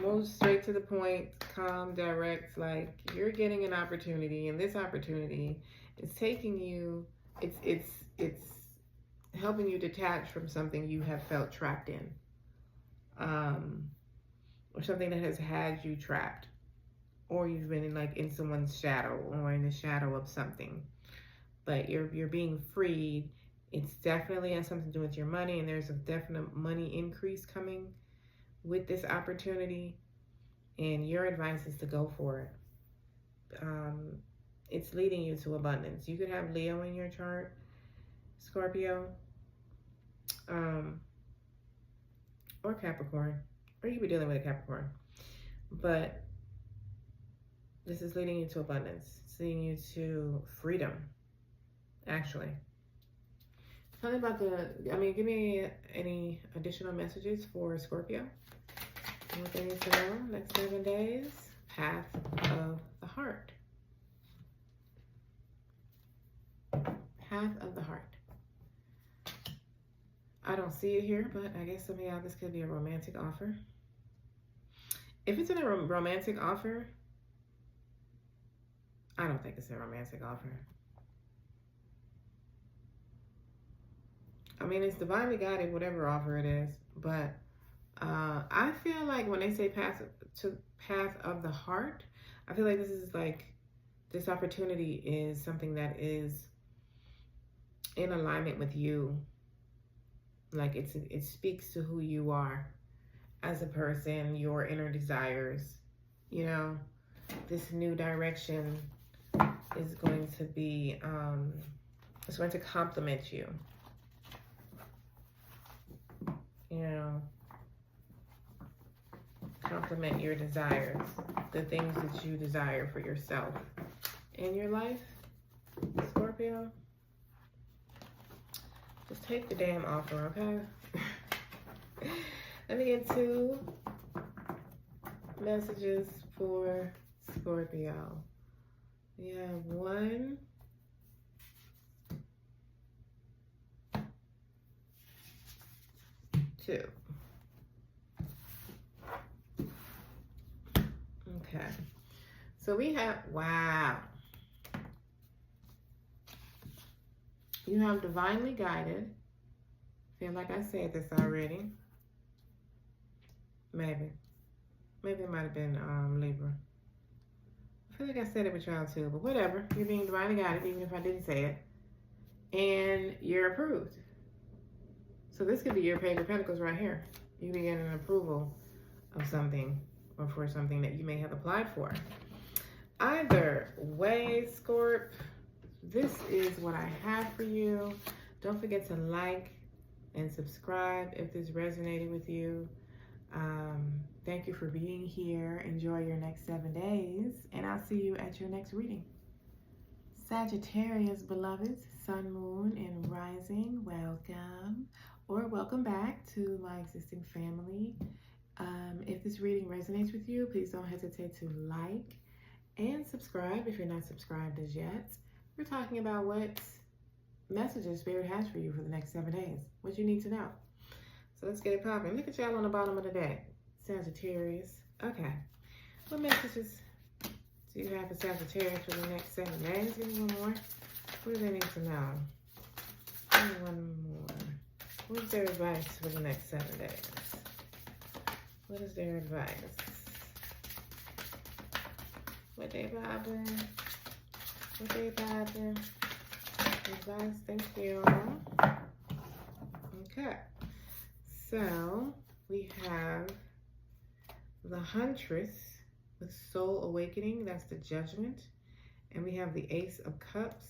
Move straight to the point, calm, direct. Like, you're getting an opportunity, and this opportunity is taking you, it's helping you detach from something you have felt trapped in. Or something that has had you trapped. Or you've been in someone's shadow, or in the shadow of something. But you're being freed. It's definitely has something to do with your money, and there's a definite money increase coming with this opportunity. And your advice is to go for it. It's leading you to abundance. You could have Leo in your chart, Scorpio, or Capricorn, or you could be dealing with a Capricorn. But this is leading you to abundance. It's leading you to freedom, actually. Tell me about give me any additional messages for Scorpio. What they need to know next 7 days. Path of the heart. Path of the heart. I don't see it here, but I guess somehow this could be a romantic offer. If it's in a romantic offer, I don't think it's a romantic offer. I mean, it's divinely guided, whatever offer it is. But I feel like when they say path of the heart, I feel like this is this opportunity is something that is in alignment with you. Like it speaks to who you are as a person, your inner desires. You know, this new direction is going to be, it's going to complement you. You know, complement your desires, the things that you desire for yourself in your life, Scorpio. Just take the damn offer, okay? Let me get 2 messages for Scorpio. We have 1. Two. Okay. So we have, wow. You have divinely guided. Feel like I said this already. Maybe it might have been Libra. I feel like I said it with y'all too, but whatever. You're being divinely guided, even if I didn't say it. And you're approved. So this could be your Page of Pentacles right here. You be getting an approval of something, or for something that you may have applied for. Either way, Scorp, this is what I have for you. Don't forget to like and subscribe if this resonated with you. Thank you for being here. Enjoy your next 7 days, and I'll see you at your next reading. Sagittarius, beloveds, Sun, Moon, and Rising, welcome. Or welcome back to my existing family. If this reading resonates with you, please don't hesitate to like and subscribe if you're not subscribed as yet. We're talking about what messages Spirit has for you for the next 7 days, what you need to know. So let's get it popping. Look at y'all on the bottom of the deck. Sagittarius. Okay. What messages do you have for Sagittarius for the next 7 days? Give me one more. What do they need to know? Give me one more. What's their advice for the next 7 days? What is their advice? What they vibing? What they vibing? Advice, thank you. Okay. So, we have the Huntress with Soul Awakening. That's the Judgment. And we have the Ace of Cups,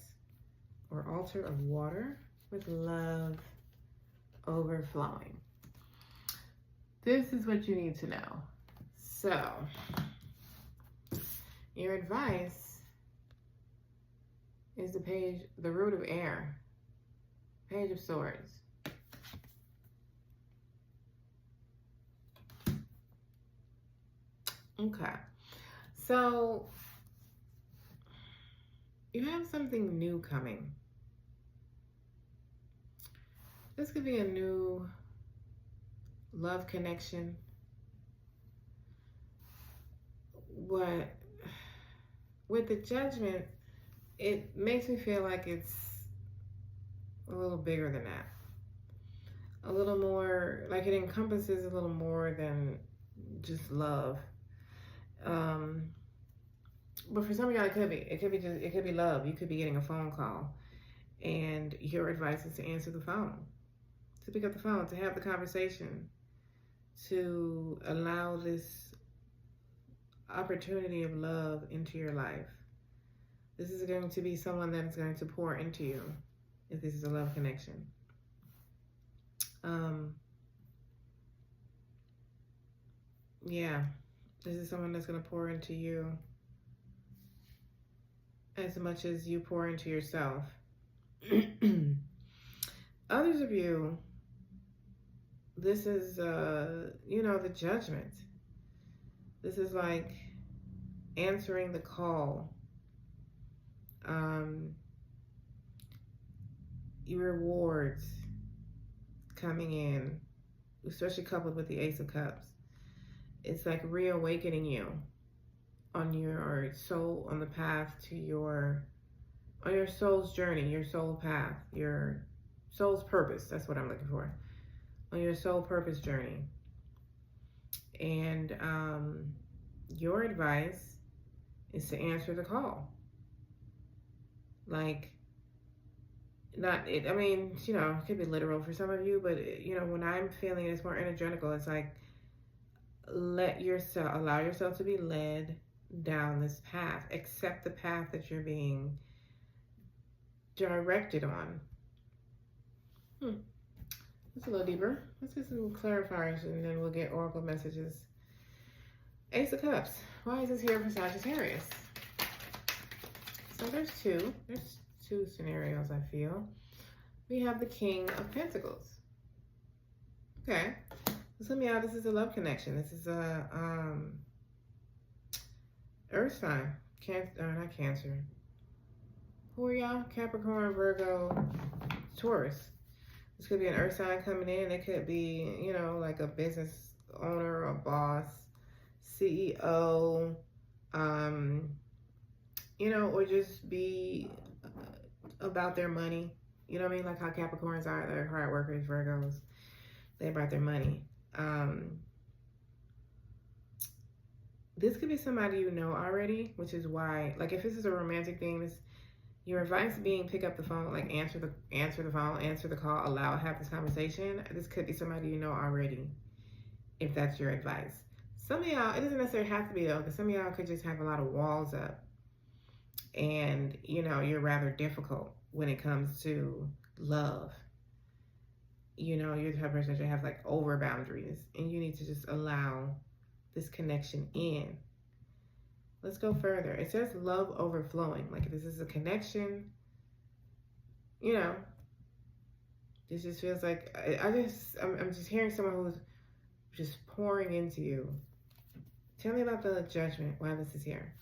or Altar of Water, with Love Overflowing. this is what you need to know. So, your advice is the root of air, Page of Swords. Okay, so you have something new coming. This could be a new love connection. But with the Judgment, it makes me feel like it's a little bigger than that. A little more, like it encompasses a little more than just love. But for some of y'all, it could be love. You could be getting a phone call, and your advice is to answer the phone, to pick up the phone, to have the conversation, to allow this opportunity of love into your life. This is going to be someone that is going to pour into you, if this is a love connection. Yeah, this is someone that's going to pour into you as much as you pour into yourself. Others of you, this is, the Judgment. This is like answering the call. Your rewards coming in, especially coupled with the Ace of Cups. It's like reawakening you on your soul, on the path to on your soul's journey, your soul path, your soul's purpose. That's what I'm looking for. On your soul purpose journey. And your advice is to answer the call. Like, it could be literal for some of you, but when I'm feeling it's more energetical, it's like, allow yourself to be led down this path. Accept the path that you're being directed on. That's a little deeper. Let's get some clarifiers and then we'll get oracle messages. Ace of Cups. Why is this here for Sagittarius? So there's two scenarios, I feel. We have the King of Pentacles. Okay. So let me out. This is a love connection. This is a Earth sign. Not Cancer. Who are y'all? Capricorn, Virgo, Taurus. This could be an Earth sign coming in. It could be, like a business owner, a boss, CEO, or just be about their money. You know what I mean? Like how Capricorns are, they're hard workers, Virgos, they're about their money. This could be somebody you know already, which is why, like if this is a romantic thing, your advice being pick up the phone, like answer the phone, answer the call, have this conversation. This could be somebody you know already, if that's your advice. Some of y'all, it doesn't necessarily have to be though, because some of y'all could just have a lot of walls up. And, you're rather difficult when it comes to love. You're the type of person that should have like over boundaries, and you need to just allow this connection in. Let's go further. It says love overflowing. Like if this is a connection, this just feels like, I'm just hearing someone who's just pouring into you. Tell me about the Judgment, why this is here.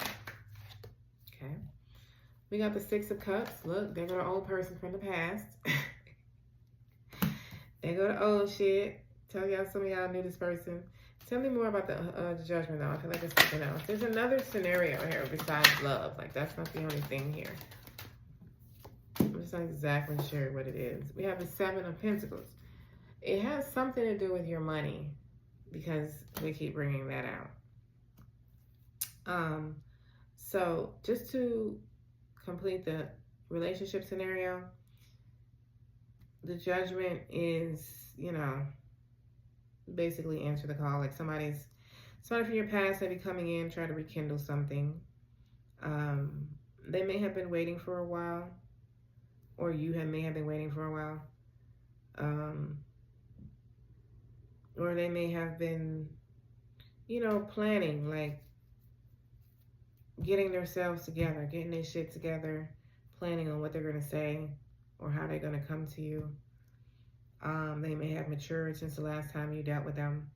Okay. We got the Six of Cups. Look, there go the old person from the past. There go the old shit. Tell y'all, some of y'all knew this person. Tell me more about the Judgment though. I feel like it's something else. There's another scenario here besides love. Like that's not the only thing here. I'm just not exactly sure what it is. We have the Seven of Pentacles. It has something to do with your money because we keep bringing that out. So just to complete the relationship scenario, the Judgment is, basically answer the call. Like somebody from your past may be coming in, trying to rekindle something. They may have been waiting for a while, or you may have been waiting for a while. Or they may have been, you know, planning, like getting themselves together, getting their shit together, planning on what they're going to say or how they're going to come to you. They may have matured since the last time you dealt with them.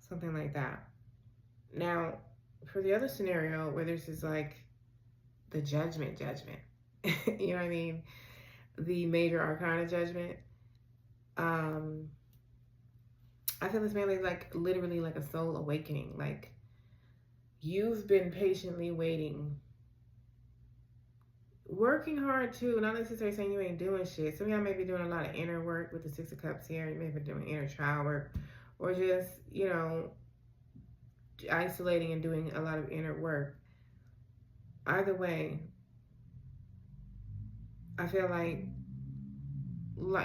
Something like that. Now, for the other scenario where this is like the judgment, you know what I mean? The major arcana judgment. I feel this mainly like literally like a soul awakening. Like you've been patiently waiting, working hard too, not necessarily saying you ain't doing shit. Some of y'all may be doing a lot of inner work with the Six of Cups here. You may be doing inner child work, or just, you know, isolating and doing a lot of inner work. Either way, I feel like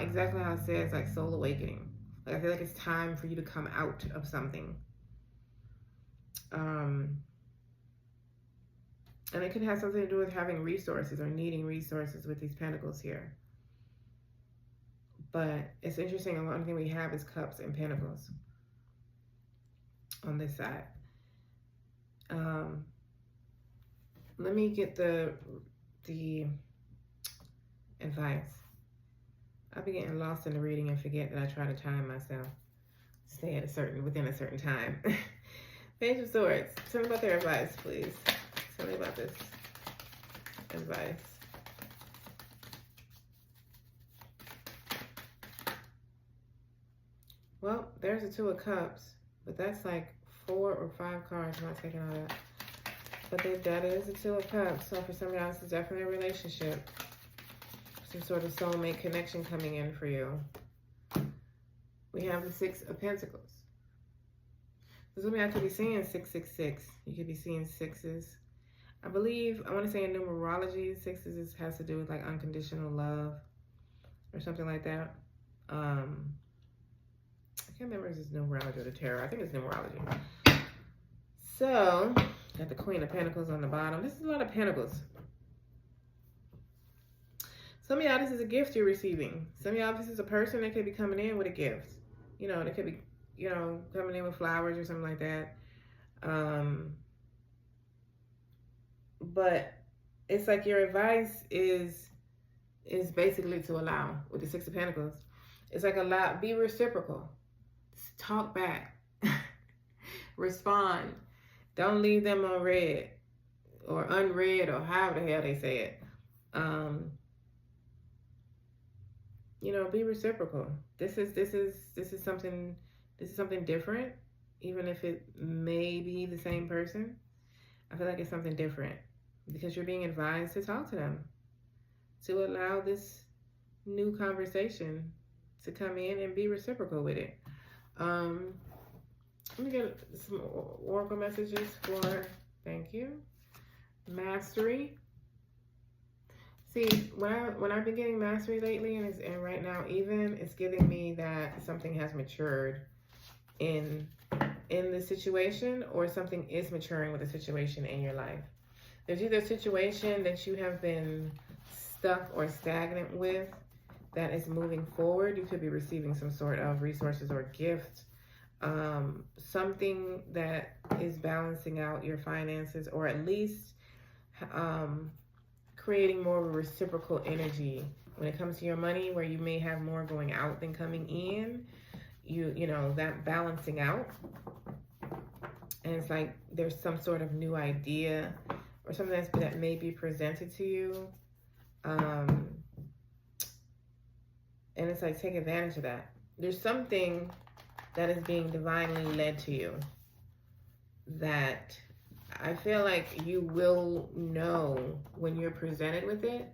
exactly how it says, like soul awakening. Like I feel like it's time for you to come out of something. And it could have something to do with having resources or needing resources with these pentacles here. But it's interesting, the only thing we have is cups and pentacles on this side. Let me get the advice. I'll be getting lost in the reading and forget that I try to time myself. Stay at within a certain time. Page of Swords. Tell me about their advice, please. Tell me about this advice. Well, there's a Two of Cups, but that's like 4 or 5 cards. I'm not taking all that. But that is a Two of Cups. So for some of y'all, this is definitely a relationship. Some sort of soulmate connection coming in for you. We have the Six of Pentacles. So some of y'all could be seeing 666. You could be seeing sixes. I believe, I want to say in numerology, sixes has to do with like unconditional love or something like that. I can't remember if it's numerology or the tarot. I think it's numerology. So, got the Queen of Pentacles on the bottom. This is a lot of pentacles. Some of y'all, this is a gift you're receiving. Some of y'all, this is a person that could be coming in with a gift. You know, they could be, you know, coming in with flowers or something like that. But it's like your advice is basically to allow, with the Six of Pentacles, it's like be reciprocal. Just talk back. Respond. Don't leave them on red or unread or however the hell they say it. You know, be reciprocal. This is something different, even if it may be the same person. I feel like it's something different because you're being advised to talk to them, to allow this new conversation to come in and be reciprocal with it. Let me get some oracle messages for, thank you, mastery. See, when I've been getting mastery lately, and right now even, it's giving me that something has matured in the situation, or something is maturing with the situation in your life. There's either a situation that you have been stuck or stagnant with that is moving forward. You could be receiving some sort of resources or gift. Something that is balancing out your finances, or at least creating more of a reciprocal energy when it comes to your money, where you may have more going out than coming in. You know, that balancing out. And it's like there's some sort of new idea or something that may be presented to you. And it's like, take advantage of that. There's something that is being divinely led to you that I feel like you will know when you're presented with it,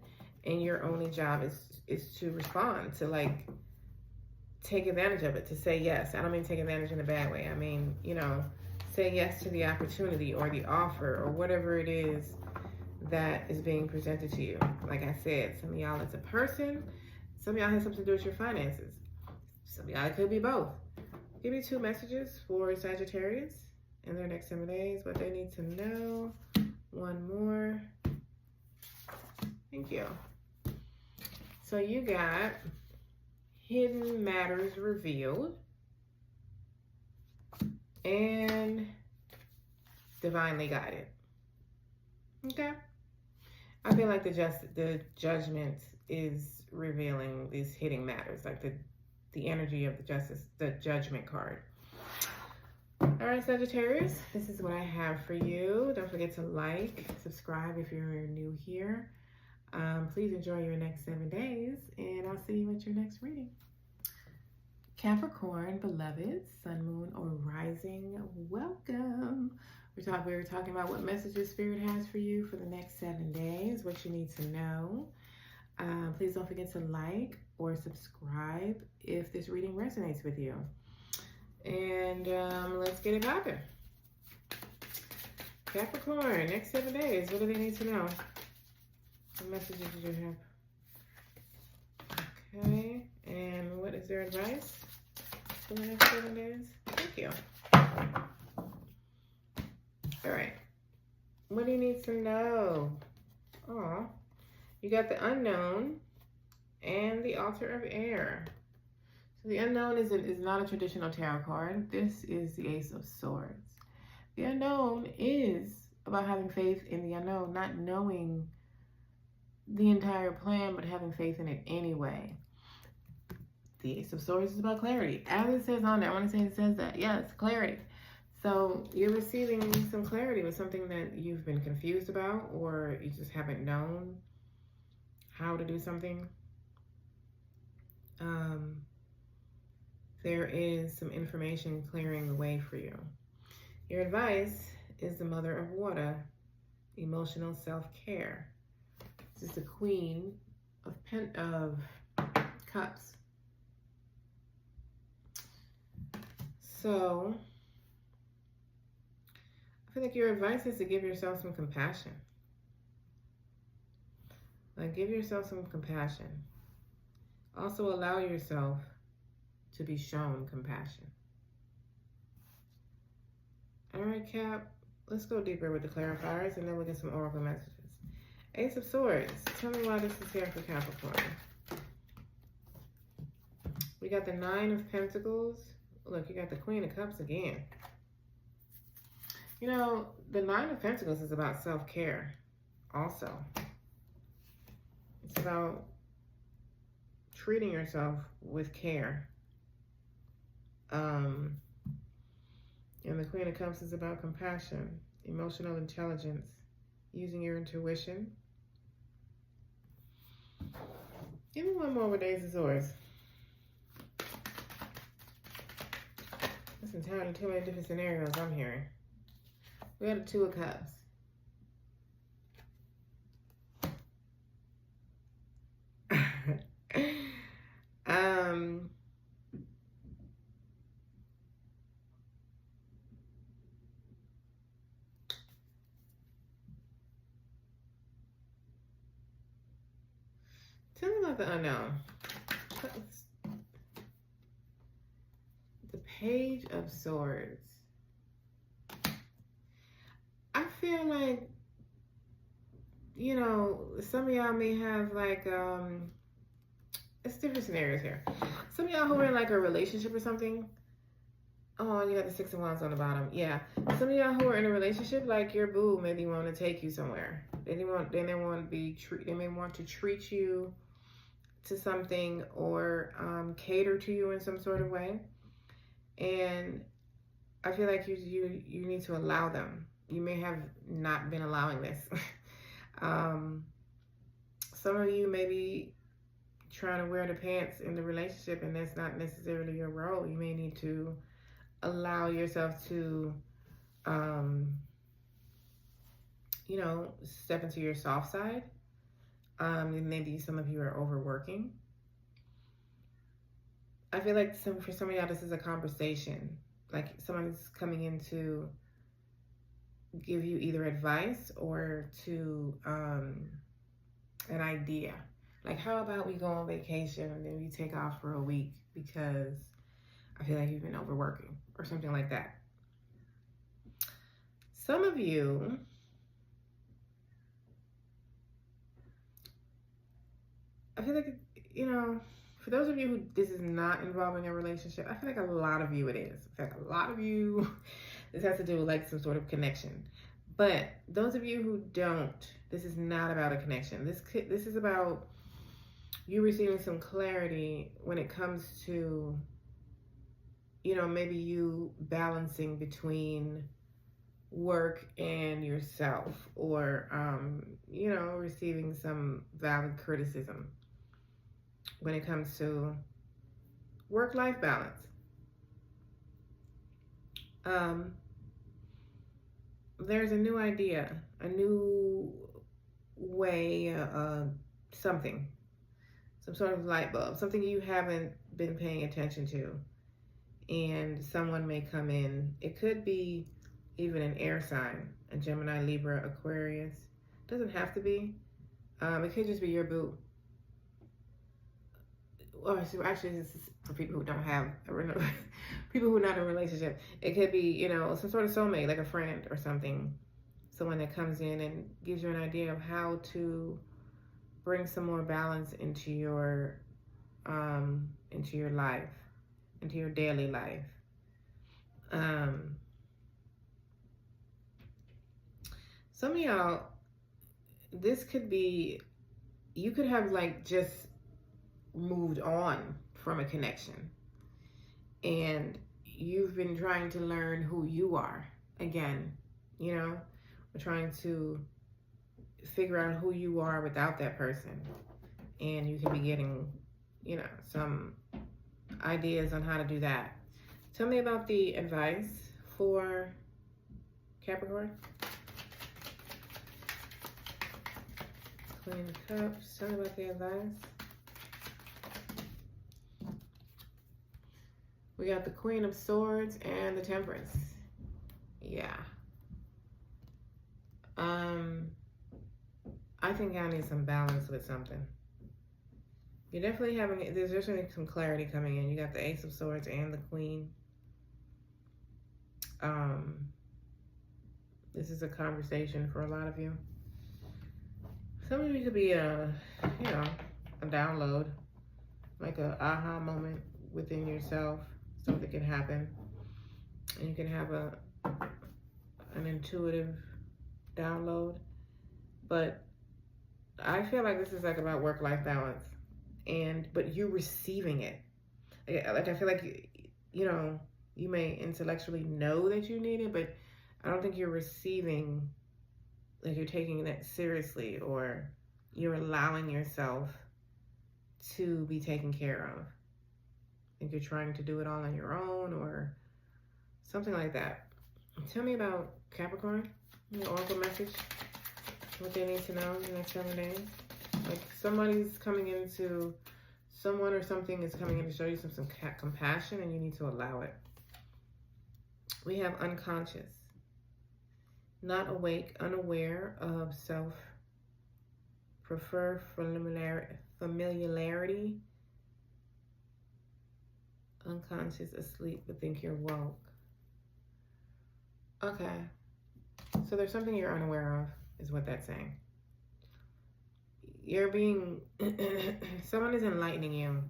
and your only job is to respond, to like take advantage of it, to say yes. I don't mean take advantage in a bad way. I mean, you know, say yes to the opportunity or the offer or whatever it is that is being presented to you. Like I said, some of y'all it's a person, some of y'all has something to do with your finances. Some of y'all it could be both. Give me 2 messages for Sagittarius in their next 7 days, what they need to know. 1 more. Thank you. So you got hidden matters revealed, and divinely guided. Okay? I feel like the judgment is revealing these hidden matters, like the energy of the judgment card. All right, Sagittarius, this is what I have for you. Don't forget to like, subscribe if you're new here. Please enjoy your next 7 days, and I'll see you at your next reading. Capricorn, beloved, sun, moon, or rising, welcome. We were talking about what messages Spirit has for you for the next 7 days, what you need to know. Please don't forget to like or subscribe if this reading resonates with you. And let's get it popping. Capricorn, next 7 days, what do they need to know? What messages do you have? Okay, and what is their advice for the next 7 days? Thank you. All right, what do you need to know? Oh, you got the unknown and the altar of air. So the unknown is not a traditional tarot card. This is the Ace of Swords. The unknown is about having faith in the unknown, not knowing the entire plan, but having faith in it anyway. The Ace of Swords is about clarity. As it says on there, I want to say it says that. Yeah, it's clarity. So you're receiving some clarity with something that you've been confused about, or you just haven't known how to do something. There is some information clearing the way for you. Your advice is the Mother of Water, emotional self-care. This is the Queen of Cups. So I feel like your advice is to give yourself some compassion. Like, give yourself some compassion. Also allow yourself to be shown compassion. All right, Cap, let's go deeper with the clarifiers, and then we'll get some oracle messages. Ace of Swords, tell me why this is here for Capricorn. We got the Nine of Pentacles. Look, you got the Queen of Cups again. You know, the Nine of Pentacles is about self-care also. It's about treating yourself with care. And the Queen of Cups is about compassion, emotional intelligence, using your intuition. Give me one more with Ace of Swords. That's entirely too many different scenarios I'm hearing. We got the Two of Cups. Tell me about the unknown. The Page of Swords. I feel like, you know, some of y'all may have like, it's different scenarios here. Some of y'all who are in like a relationship or something. Oh, and you got the Six of Wands on the bottom. Yeah. Some of y'all who are in a relationship, like your boo maybe want to take you somewhere. They may want to treat you to something, or cater to you in some sort of way. And I feel like you need to allow them. You may have not been allowing this. Some of you may be trying to wear the pants in the relationship, and that's not necessarily your role. You may need to allow yourself to, you know, step into your soft side. And maybe some of you are overworking. I feel like for some of y'all, this is a conversation. Like someone's coming in to give you either advice or to an idea. Like, how about we go on vacation and then we take off for a week because I feel like you've been overworking or something like that. Some of you, I feel like, you know, For those of you who this is not involving a relationship, I feel like a lot of you it is. In fact, a lot of you, this has to do with like some sort of connection. But those of you who don't, this is not about a connection. This is about you receiving some clarity when it comes to, you know, maybe you balancing between work and yourself, or, you know, receiving some valid criticism when it comes to work-life balance. There's a new idea, a new way, something, some sort of light bulb, something you haven't been paying attention to, and someone may come in. It could be even an air sign, a Gemini, Libra, Aquarius. Doesn't have to be. It could just be your boo. Or actually, this is for people who don't have people who are not in a relationship. It could be, you know, some sort of soulmate, like a friend or something. Someone that comes in and gives you an idea of how to bring some more balance into your life, into your daily life. Some of y'all, this could be, you could have like just moved on from a connection, and you've been trying to learn who you are again. You know, we're trying to figure out who you are without that person, and you can be getting, you know, some ideas on how to do that. Tell me about the advice for Capricorn. Queen of Cups. Tell me about the advice. We got the Queen of Swords and the Temperance. Yeah. I think I need some balance with something. You're definitely there's definitely some clarity coming in. You got the Ace of Swords and the Queen. This is a conversation for a lot of you. Some of you could be a download, like a aha moment within yourself. Something can happen, and you can have an intuitive download. But I feel like this is like about work-life balance, but you receiving it. Like I feel like you know, you may intellectually know that you need it, but I don't think you're receiving, like you're taking that seriously, or you're allowing yourself to be taken care of. I think you're trying to do it all on your own or something like that. Tell me about Capricorn, your oracle message, what they need to know in the next 7 days. Like someone or something is coming in to show you some compassion, and you need to allow it. We have unconscious, not awake, unaware of self, prefer familiarity, unconscious, asleep, but think you're woke. Okay, so there's something you're unaware of, is what that's saying. You're being, someone is enlightening you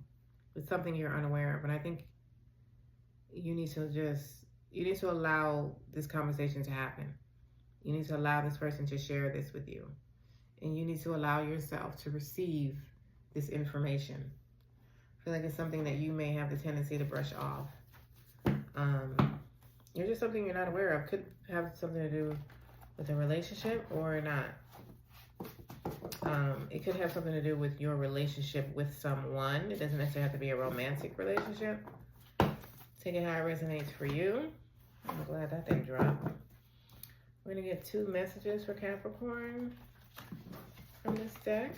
with something you're unaware of, and I think you need to allow this conversation to happen. You need to allow this person to share this with you, and you need to allow yourself to receive this information. I feel like it's something that you may have the tendency to brush off. It's just something you're not aware of. Could have something to do with a relationship or not. It could have something to do with your relationship with someone. It doesn't necessarily have to be a romantic relationship. Take it how it resonates for you. I'm glad that thing dropped. We're going to get 2 messages for Capricorn from this deck.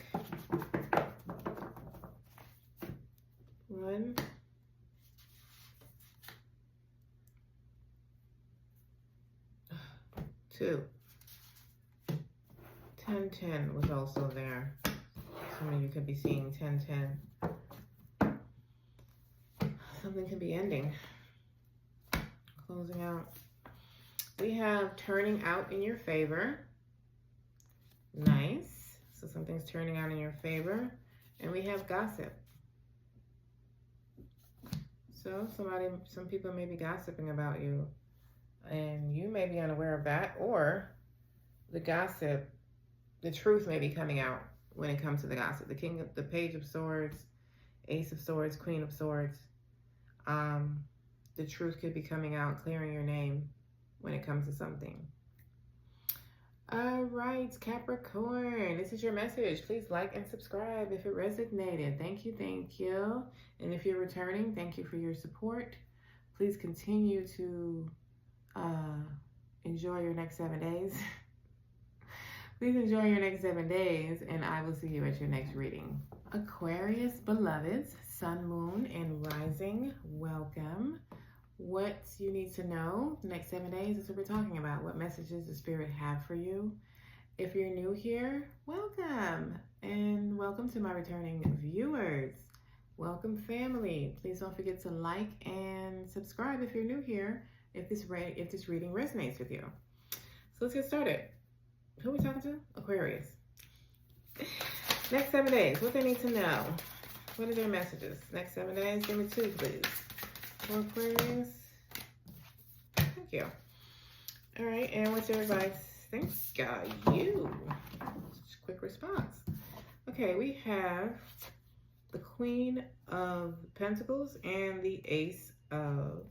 1. 2. 10-10 was also there. Some of you could be seeing 10-10. Something could be ending. Closing out. We have turning out in your favor. Nice. So something's turning out in your favor. And we have gossip. So some people may be gossiping about you, and you may be unaware of that, or the gossip, the truth may be coming out when it comes to the gossip. The Page of Swords, Ace of Swords, Queen of Swords. The truth could be coming out, clearing your name when it comes to something. All right, Capricorn, this is your message. Please like and subscribe if it resonated. Thank you, thank you. And if you're returning, thank you for your support. Please continue to enjoy your next 7 days. Please enjoy your next 7 days, and I will see you at your next reading. Aquarius beloveds, Sun, Moon, and Rising, welcome. What you need to know the next 7 days is what we're talking about. What messages the Spirit have for you. If you're new here, welcome. And welcome to my returning viewers. Welcome, family. Please don't forget to like and subscribe if you're new here, if this reading resonates with you. So let's get started. Who are we talking to? Aquarius. Next 7 days, what they need to know. What are their messages? Next 7 days, give me 2, please. For Aquarius. Thank you. All right, and what's your advice? Thank you. Just quick response. Okay, we have the Queen of Pentacles and the Ace of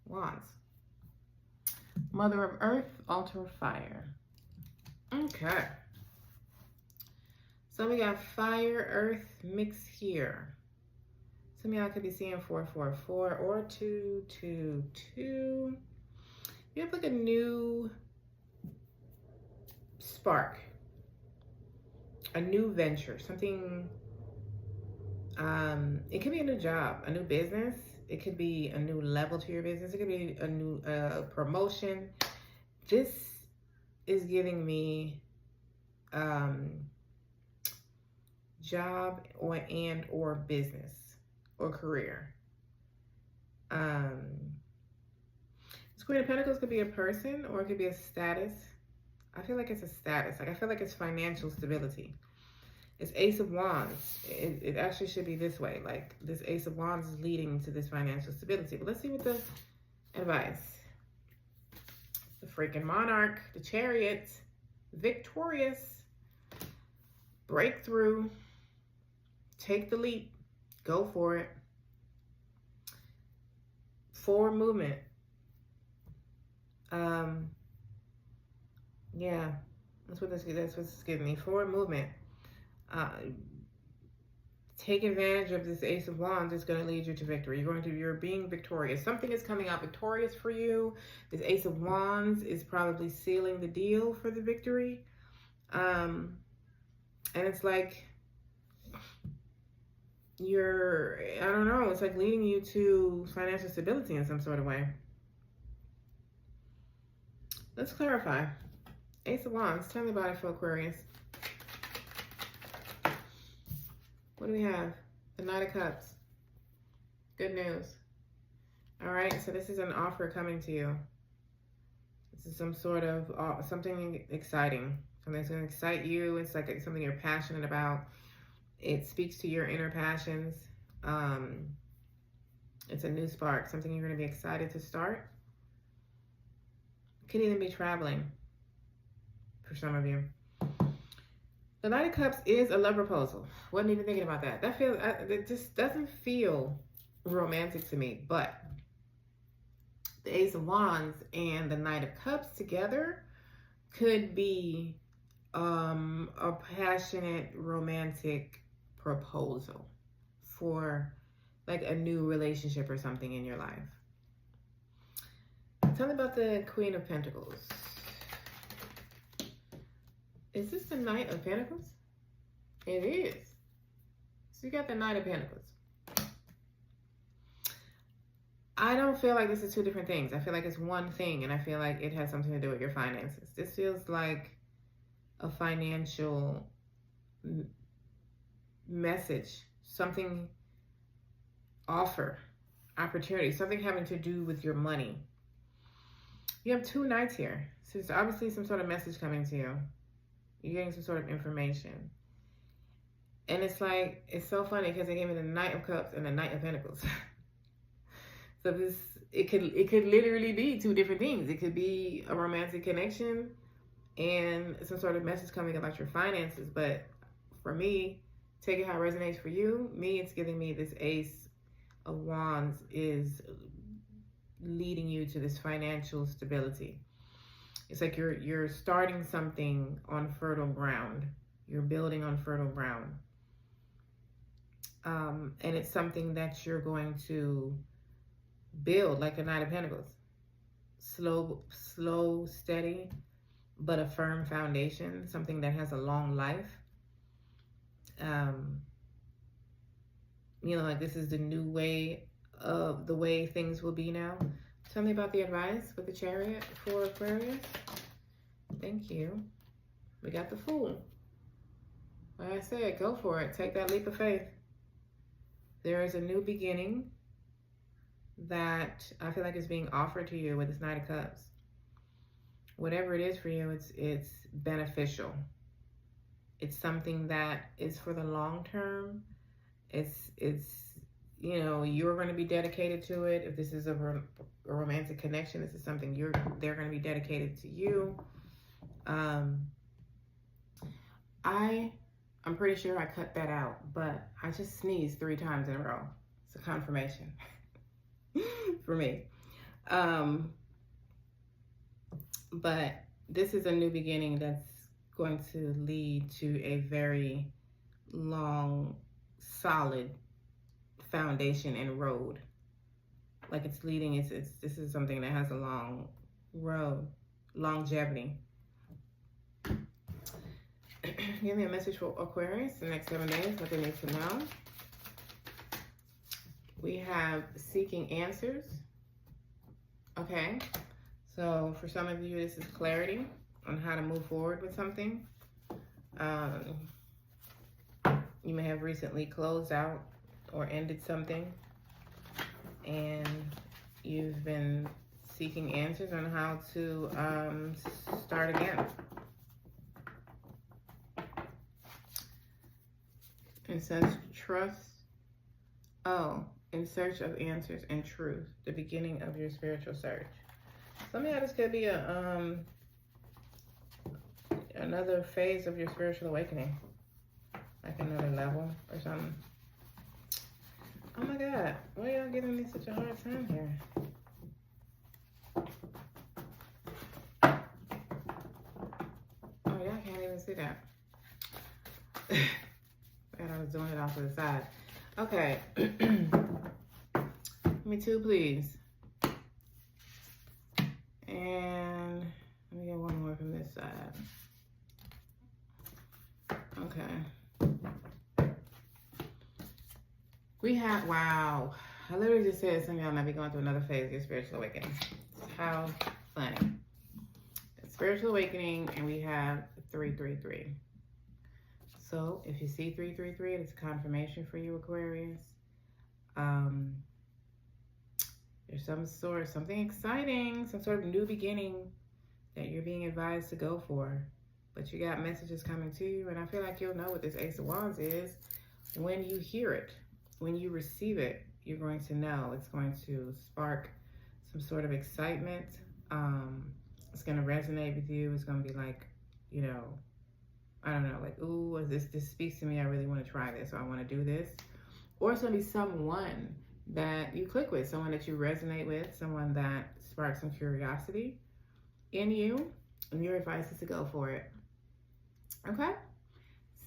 Wands. Mother of Earth, Altar of Fire. Okay. So we got fire, earth mix here. Some of y'all could be seeing 444 or 222. You have like a new spark, a new venture, something. It could be a new job, a new business. It could be a new level to your business. It could be a new promotion. This is giving me job or business or career. This Queen of Pentacles could be a person, or it could be a status. I feel like it's a status. Like I feel like it's financial stability. It's Ace of Wands. It actually should be this way. Like this Ace of Wands is leading to this financial stability. But let's see what the advice. The freaking Monarch, the Chariot, victorious, breakthrough, take the leap, go for it. Forward movement. Yeah, that's what's giving me. Forward movement. Take advantage of this Ace of Wands. It's going to lead you to victory. You're being victorious. Something is coming out victorious for you. This Ace of Wands is probably sealing the deal for the victory. And it's like I don't know, it's like leading you to financial stability in some sort of way. Let's clarify. Ace of Wands, tell me about it for Aquarius. What do we have? The Knight of Cups. Good news. All right, so this is an offer coming to you. This is some sort of something exciting. Something that's going to excite you. It's like something you're passionate about. It speaks to your inner passions. It's a new spark. Something you're going to be excited to start. Could even be traveling for some of you. The Knight of Cups is a love proposal. Wasn't even thinking about that. It just doesn't feel romantic to me. But the Ace of Wands and the Knight of Cups together could be a passionate, romantic proposal for like a new relationship or something in your life. Tell me about the Queen of Pentacles. Is this the Knight of Pentacles? It is. So you got the Knight of Pentacles. I don't feel like this is two different things. I feel like it's one thing, and I feel like it has something to do with your finances. This feels like a financial message, something, offer, opportunity, something having to do with your money. You have two knights here. So there's obviously some sort of message coming to you. You're getting some sort of information. And it's like, it's so funny because they gave me the Knight of Cups and the Knight of Pentacles. So it could literally be two different things. It could be a romantic connection and some sort of message coming about your finances. But for me, take it how it resonates for you. Me, it's giving me this Ace of Wands is leading you to this financial stability. It's like you're starting something on fertile ground. You're building on fertile ground. And it's something that you're going to build like the Knight of Pentacles. Slow, steady, but a firm foundation. Something that has a long life. You know, like this is the new way of the way things will be now. Tell me about the advice with the Chariot for Aquarius. Thank you. We got the Fool. Like I said, go for it. Take that leap of faith. There is a new beginning that I feel like is being offered to you with this Knight of Cups. Whatever it is for you, it's beneficial. It's something that is for the long term. It's you know, you're going to be dedicated to it. If this is a romantic connection, this is something they're going to be dedicated to you. I'm pretty sure I cut that out, but I just sneezed 3 times in a row. It's a confirmation for me. But this is a new beginning that's going to lead to a very long, solid foundation and road. Like it's leading, this is something that has a long road, longevity. Give me a message for Aquarius the next 7 days, what they need to know. We have seeking answers. Okay, so for some of you, this is clarity on how to move forward with something. You may have recently closed out or ended something, and you've been seeking answers on how to start again. It says trust. Oh, in search of answers and truth, the beginning of your spiritual search. Some of y'all, this could be another phase of your spiritual awakening, like another level or something. Oh my God, why y'all giving me such a hard time here? Oh, y'all can't even see that. And I was doing it off to the side. Okay. Give me 2, please. And let me get one more from this side. Okay. We have, wow. I literally just said some of y'all might be going through another phase of your spiritual awakening. How funny. It's spiritual awakening, and we have 333. So if you see 333, it's confirmation for you, Aquarius. There's something exciting, some sort of new beginning that you're being advised to go for. But you got messages coming to you, and I feel like you'll know what this Ace of Wands is when you hear it. When you receive it, you're going to know. It's going to spark some sort of excitement. It's going to resonate with you. It's going to be like, you know, I don't know, like, ooh, this speaks to me. I really want to try this, or I want to do this. Or it's going to be someone that you click with, someone that you resonate with, someone that sparks some curiosity in you, and your advice is to go for it. Okay?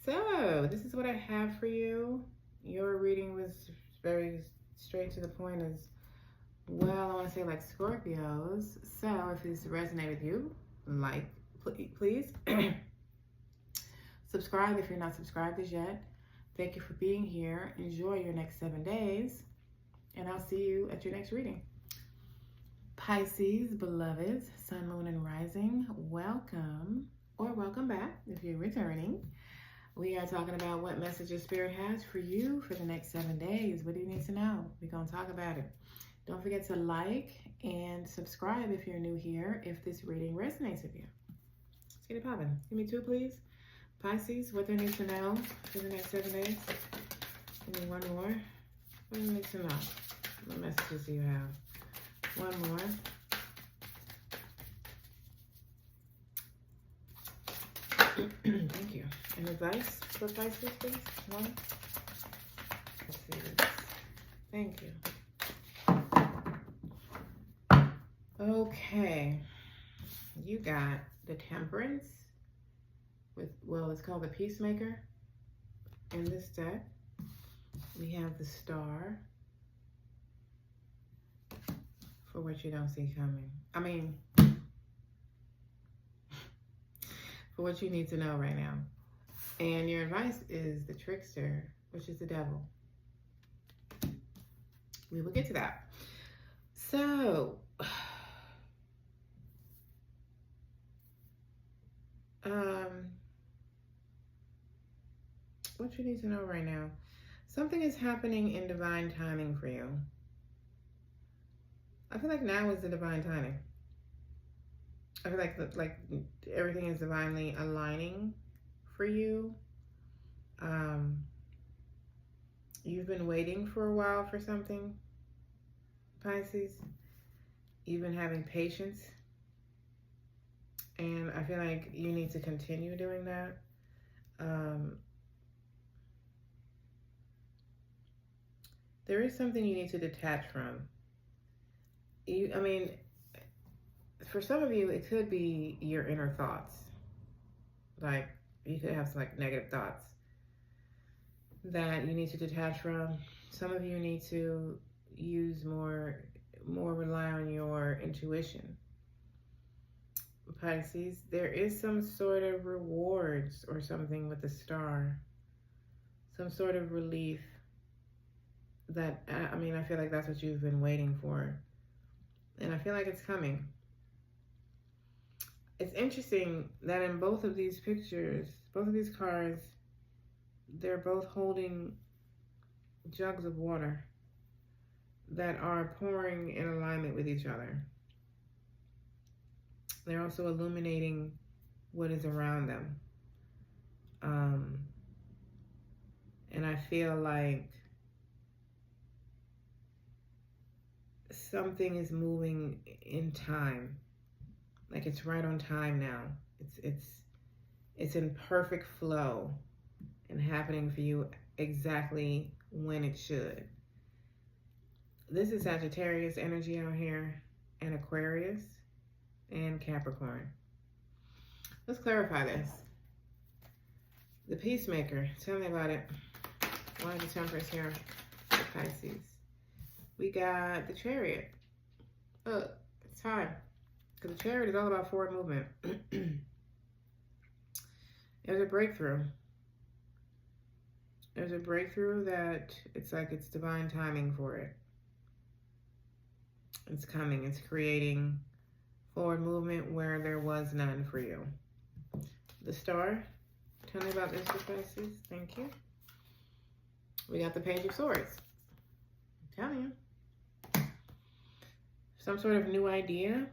So, this is what I have for you. Your reading was very straight to the point as well. I want to say like Scorpios. So, if this resonates with you, like, please. Subscribe if you're not subscribed as yet. Thank you for being here. Enjoy your next 7 days. And I'll see you at your next reading. Pisces, beloveds, sun, moon, and rising, welcome or welcome back if you're returning. We are talking about what messages Spirit has for you for the next 7 days. What do you need to know? We're going to talk about it. Don't forget to like and subscribe if you're new here, if this reading resonates with you. Let's get it popping. Give me 2, please. Pisces, what they need to know for the next 7 days. Give me 1 more. What do you need to know? What messages do you have? One more. Thank you. And advice for Pisces, please? One. Let's see this. Thank you. Okay. You got the Temperance with, well, it's called the Peacemaker in this deck. We have the Star for what you don't see coming. I mean, for what you need to know right now. And your advice is the Trickster, which is the Devil. We will get to that. So, what you need to know right now. Something is happening in divine timing for you. I feel like now is the divine timing. I feel like everything is divinely aligning for you. You've been waiting for a while for something, Pisces. You've been having patience. And I feel like you need to continue doing that. There is something you need to detach from. I mean, for some of you, it could be your inner thoughts. Like, you could have some negative thoughts that you need to detach from. Some of you need to use more rely on your intuition. Pisces, there is some sort of rewards or something with the Star. Some sort of relief that, I mean, I feel like that's what you've been waiting for. And I feel like it's coming. It's interesting that in both of these pictures, both of these cards, they're both holding jugs of water that are pouring in alignment with each other. They're also illuminating what is around them. And I feel like something is moving in time. Like it's right on time now. It's in perfect flow and happening for you exactly when it should. This is Sagittarius energy out here, and Aquarius, and Capricorn. Let's clarify this. The Peacemaker, tell me about it. Why the Temperance here for Pisces? We got the Chariot. Look, it's time. Because the Chariot is all about forward movement. There's a breakthrough. There's a breakthrough that it's like it's divine timing for it. It's coming. It's creating forward movement where there was none for you. The Star. Tell me about this for Pisces. Thank you. We got the Page of Swords. I'm telling you. Some sort of new idea.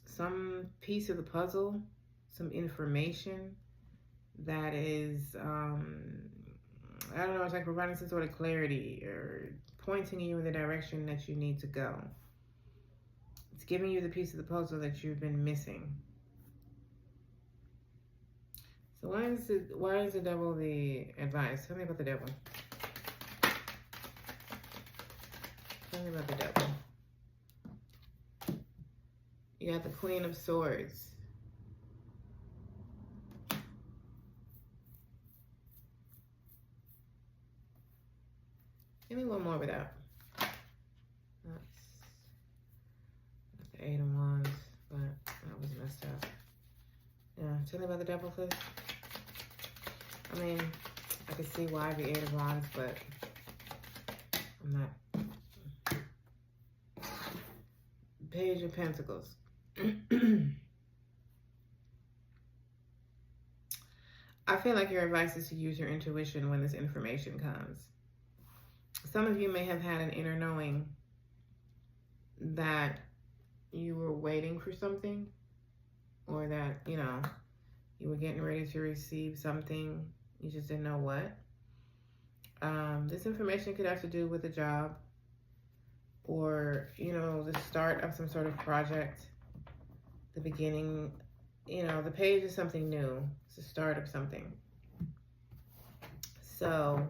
Some piece of the puzzle. Some information that is, I don't know, it's like providing some sort of clarity or pointing you in the direction that you need to go. It's giving you the piece of the puzzle that you've been missing. So why is the Devil the advice? Tell me about the Devil. Tell me about the Devil. You got the Queen of Swords. Give me one more with that. That's the Eight of Wands, but that was messed up. Yeah, tell me about the Devil, please. I mean, I can see why the Eight of Wands, but I'm not. Page of Pentacles. I feel like your advice is to use your intuition when this information comes. Some of you may have had an inner knowing that you were waiting for something, or that, you know, you were getting ready to receive something. You just didn't know what. This information could have to do with a job. or, you know, the start of some sort of project, the beginning. You know, the page is something new. It's the start of something. So,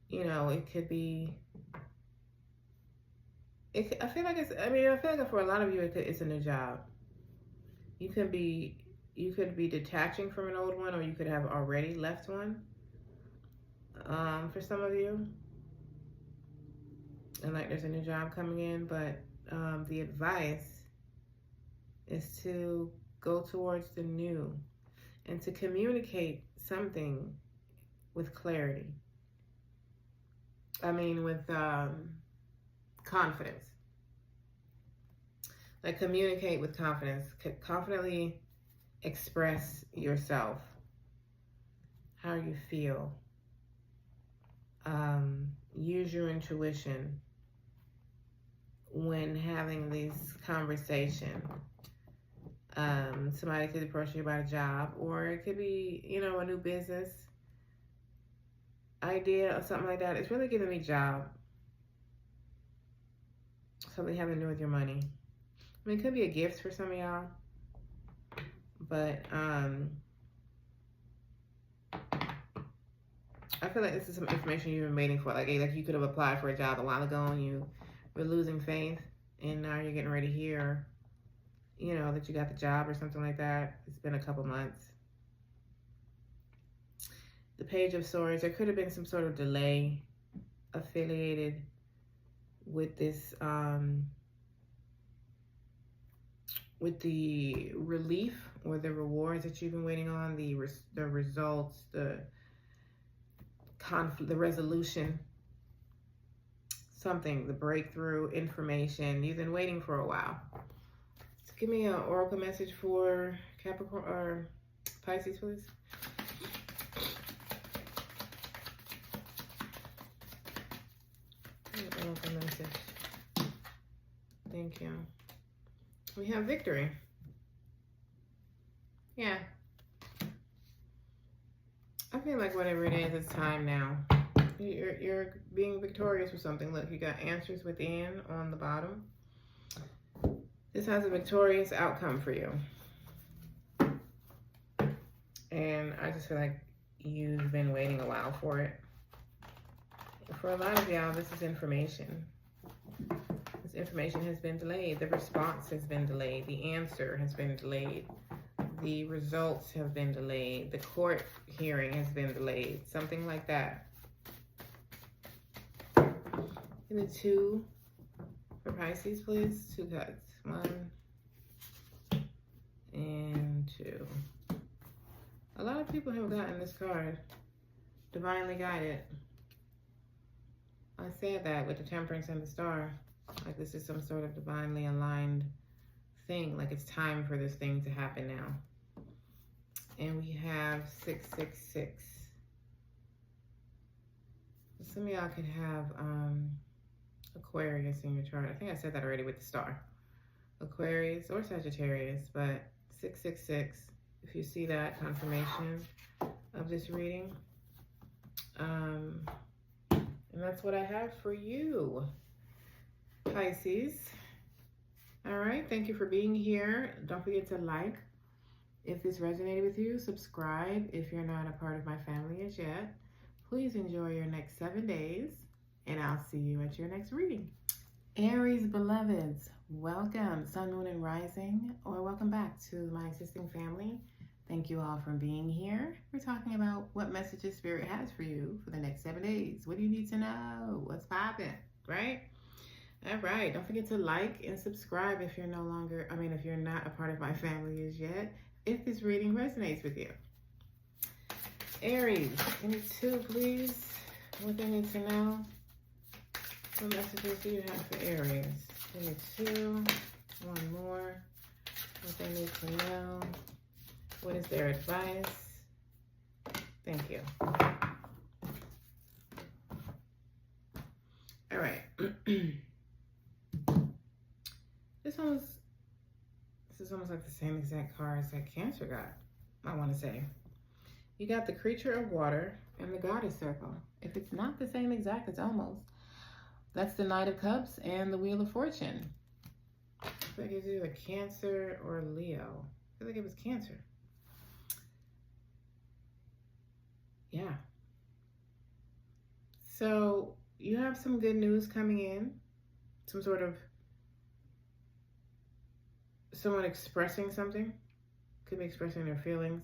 you know, it could be, I feel like for a lot of you, it's a new job. You could be detaching from an old one, or you could have already left one. For some of you, and like there's a new job coming in, but the advice is to go towards the new and to communicate something with clarity. I mean, with confidence. Like, communicate with confidence. Confidently express yourself, how you feel. Use your intuition when having these conversations. Somebody could approach you about a job, or it could be, you know, a new business idea or something like that. It's really giving me job. Something having to do with your money. I mean, it could be a gift for some of y'all, but I feel like this is some information you've been waiting for. Like you could have applied for a job a while ago and you were losing faith, and now you're getting ready to hear, you know, that you got the job or something like that. It's been a couple months. The Page of Swords, there could have been some sort of delay affiliated with this, with the relief or the rewards that you've been waiting on, the results, the conflict, the resolution, something, the breakthrough information you've been waiting for a while. So give me an oracle message for Capricorn or Pisces, please. Oracle message. Thank you. We have victory. Yeah. I feel like whatever it is, it's time now. You're being victorious with something. Look, you got answers within on the bottom. This has a victorious outcome for you. And I just feel like you've been waiting a while for it. For a lot of y'all, this is information. This information has been delayed. The response has been delayed. The answer has been delayed. The results have been delayed. The court hearing has been delayed. Something like that. Give me 2 for Pisces, please. 2 cards. 1 and 2. A lot of people have gotten this card. Divinely guided. I said that with the Temperance and the Star. Like this is some sort of divinely aligned thing. Like it's time for this thing to happen now. And we have 666. Some of y'all could have Aquarius in your chart. I think I said that already with the Star. Aquarius or Sagittarius, but 666. If you see that confirmation of this reading. And that's what I have for you, Pisces. All right, thank you for being here. Don't forget to like if this resonated with you. Subscribe if you're not a part of my family as yet. Please enjoy your next 7 days, and I'll see you at your next reading. Aries beloveds, welcome, Sun, Moon, and Rising, or welcome back to my existing family. Thank you all for being here. We're talking about what messages Spirit has for you for the next 7 days. What do you need to know? What's popping, right? All right. Don't forget to like and subscribe if you're if you're not a part of my family as yet, if this reading resonates with you. Aries, give me 2, please. What they need to know? What messages do you have for Aries? Give me 2. 1 more. What they need to know. What is their advice? Thank you. All right. This is almost like the same exact cards that Cancer got, I want to say. You got the Creature of Water and the Goddess Circle. If it's not the same exact, it's almost. That's the Knight of Cups and the Wheel of Fortune. I feel like it's either Cancer or Leo. I feel like it was Cancer. Yeah. So you have some good news coming in. Some sort of someone expressing something. Could be expressing their feelings.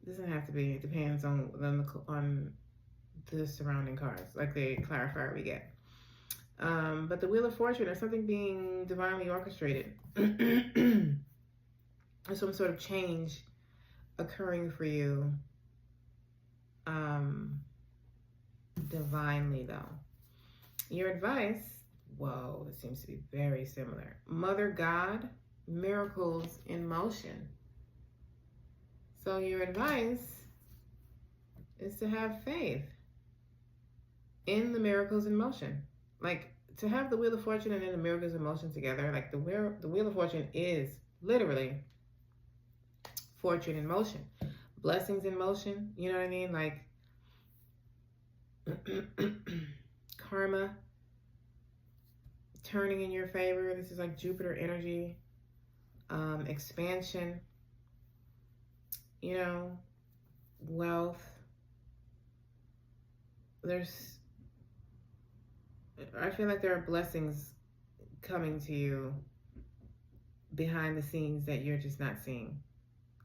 Doesn't have to be. It depends on the surrounding cards, like the clarifier we get. But the Wheel of Fortune is something being divinely orchestrated. There's some sort of change occurring for you. Divinely, though. Your advice, whoa, it seems to be very similar. Mother God, miracles in motion. So your advice is to have faith in the miracles in motion. Like, to have the Wheel of Fortune and then the miracles in motion together, like the Wheel of Fortune is literally fortune in motion. Blessings in motion, you know what I mean? Like, karma turning in your favor. This is like Jupiter energy. Expansion, you know, wealth. I feel like there are blessings coming to you behind the scenes that you're just not seeing.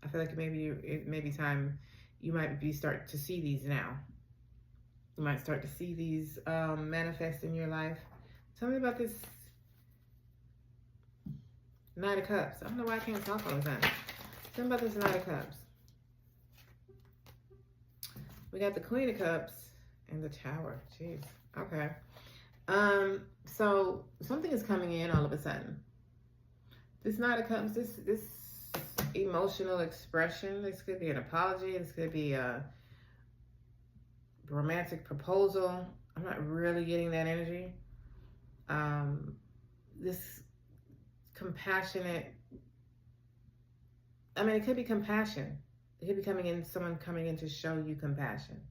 I feel like it may be time you might start to see these now. You might start to see these manifest in your life. Tell me about this Knight of Cups. I don't know why I can't talk all the time. Tell me about this Knight of Cups. We got the Queen of Cups and the Tower. Jeez. Okay. So something is coming in all of a sudden. This Knight of Cups, this emotional expression. This could be an apology. This could be a romantic proposal. I'm not really getting that energy. This compassionate, I mean, it could be compassion. It could be someone coming in to show you compassion.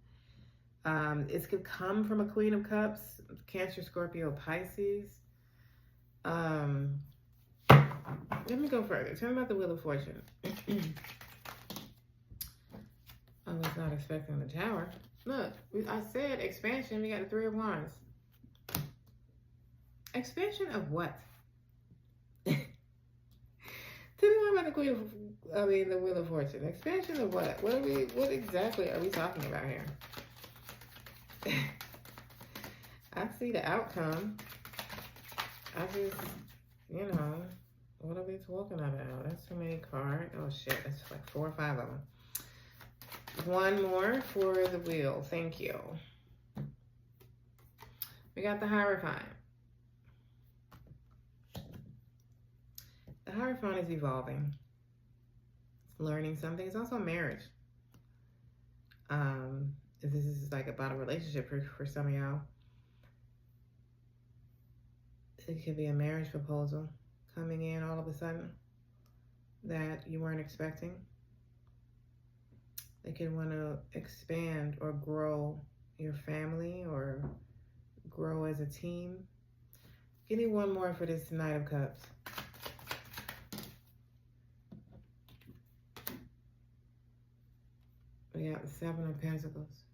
It could come from a Queen of Cups, Cancer, Scorpio, Pisces. Let me go further. Tell me about the Wheel of Fortune. I was not expecting the Tower. Look, I said expansion. We got the Three of Wands. Expansion of what? Tell me more about the the Wheel of Fortune. Expansion of what? What exactly are we talking about here? I see the outcome. I just, what are we talking about? That's too many cards. Oh shit, that's like 4 or 5 of them. One more for the wheel. Thank you. We got the Hierophant. The Hierophant is evolving. It's learning something. It's also marriage. If this is like about a relationship for some of y'all, it could be a marriage proposal coming in all of a sudden that you weren't expecting. They could want to expand or grow your family or grow as a team. Give me one more for this Knight of Cups. We got the 7 of Pentacles.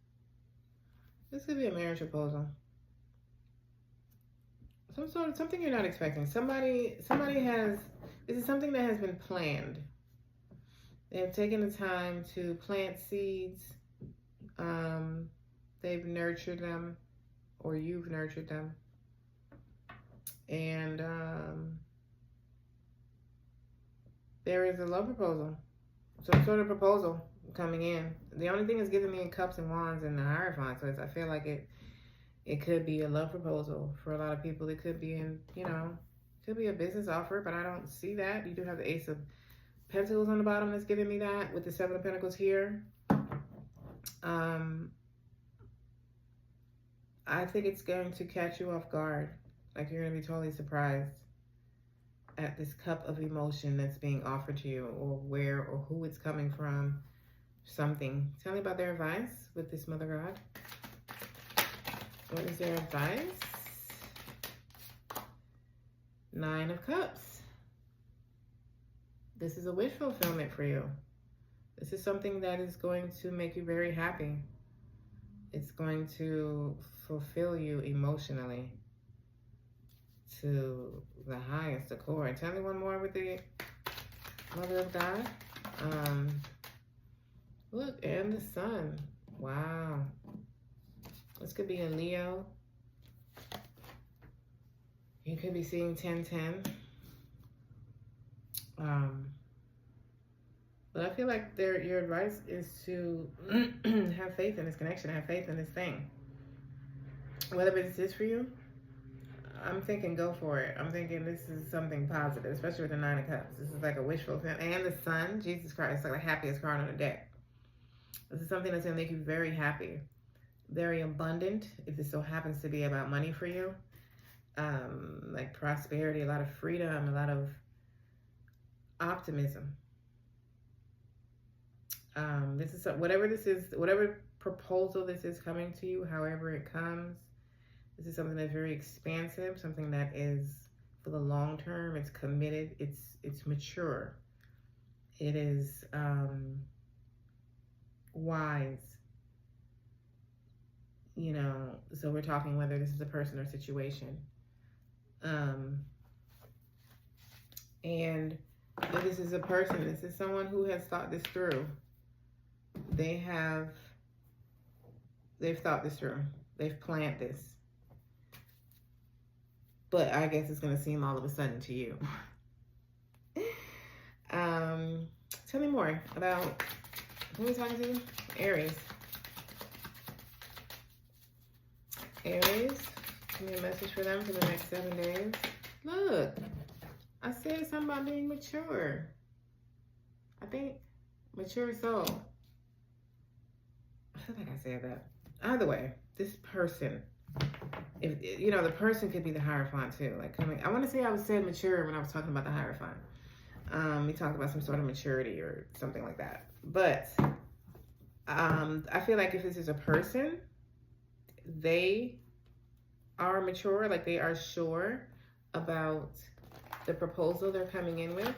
This could be a marriage proposal. Something you're not expecting. Somebody has, this is something that has been planned. They have taken the time to plant seeds. They've nurtured them, or you've nurtured them. And there is a love proposal. Some sort of proposal coming in. The only thing is giving me in Cups and Wands and the Hierophant. So I feel like it could be a love proposal for a lot of people. It could be could be a business offer, but I don't see that. You do have the Ace of Pentacles on the bottom that's giving me that with the 7 of Pentacles here. I think it's going to catch you off guard. Like you're going to be totally surprised at this cup of emotion that's being offered to you, or where or who it's coming from. Something. Tell me about their advice with this Mother God. What is their advice? Nine of Cups. This is a wish fulfillment for you. This is something that is going to make you very happy. It's going to fulfill you emotionally to the highest accord. Tell me one more with the Mother of God. Look, and the Sun. Wow. This could be a Leo. You could be seeing 10-10. But I feel like your advice is to have faith in this connection, have faith in this thing. Whatever this is for you, I'm thinking go for it. I'm thinking this is something positive, especially with the Nine of Cups. This is like a wish fulfillment. And the Sun, Jesus Christ, like the happiest card on the deck. This is something that's going to make you very happy, very abundant, if this so happens to be about money for you. Like prosperity, a lot of freedom, a lot of optimism. This is whatever this is, whatever proposal this is coming to you, however it comes. This is something that's very expansive, something that is for the long term. It's committed. It's mature. It is wise. You know, so we're talking whether this is a person or situation. And if this is a person, this is someone who has thought this through. They've thought this through. They've planned this. But I guess it's going to seem all of a sudden to you. Tell me more about who are we talking to? Aries. Aries, give me a message for them for the next 7 days. Look, I said something about being mature. I think mature soul. I feel like I said that. Either way, this person, if you know, the person could be the Hierophant too. Like coming, I want to say I was saying mature when I was talking about the Hierophant. We talked about some sort of maturity or something like that. But I feel like if this is a person, they are mature, like they are sure about the proposal they're coming in with.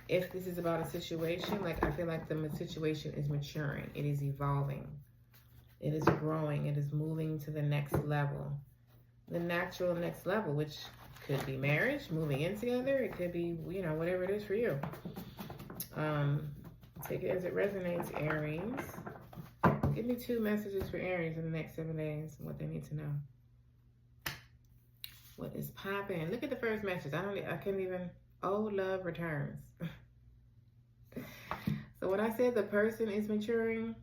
If this is about a situation, like I feel like the situation is maturing. It is evolving. It is growing. It is moving to the next level. The natural next level, which could be marriage, moving in together. It could be, you know, whatever it is for you. Take it as it resonates, Aries. Give me 2 messages for Aries in the next 7 days and what they need to know. What is popping? Look at the first message. I can't even. Oh, love returns. So when I said the person is maturing,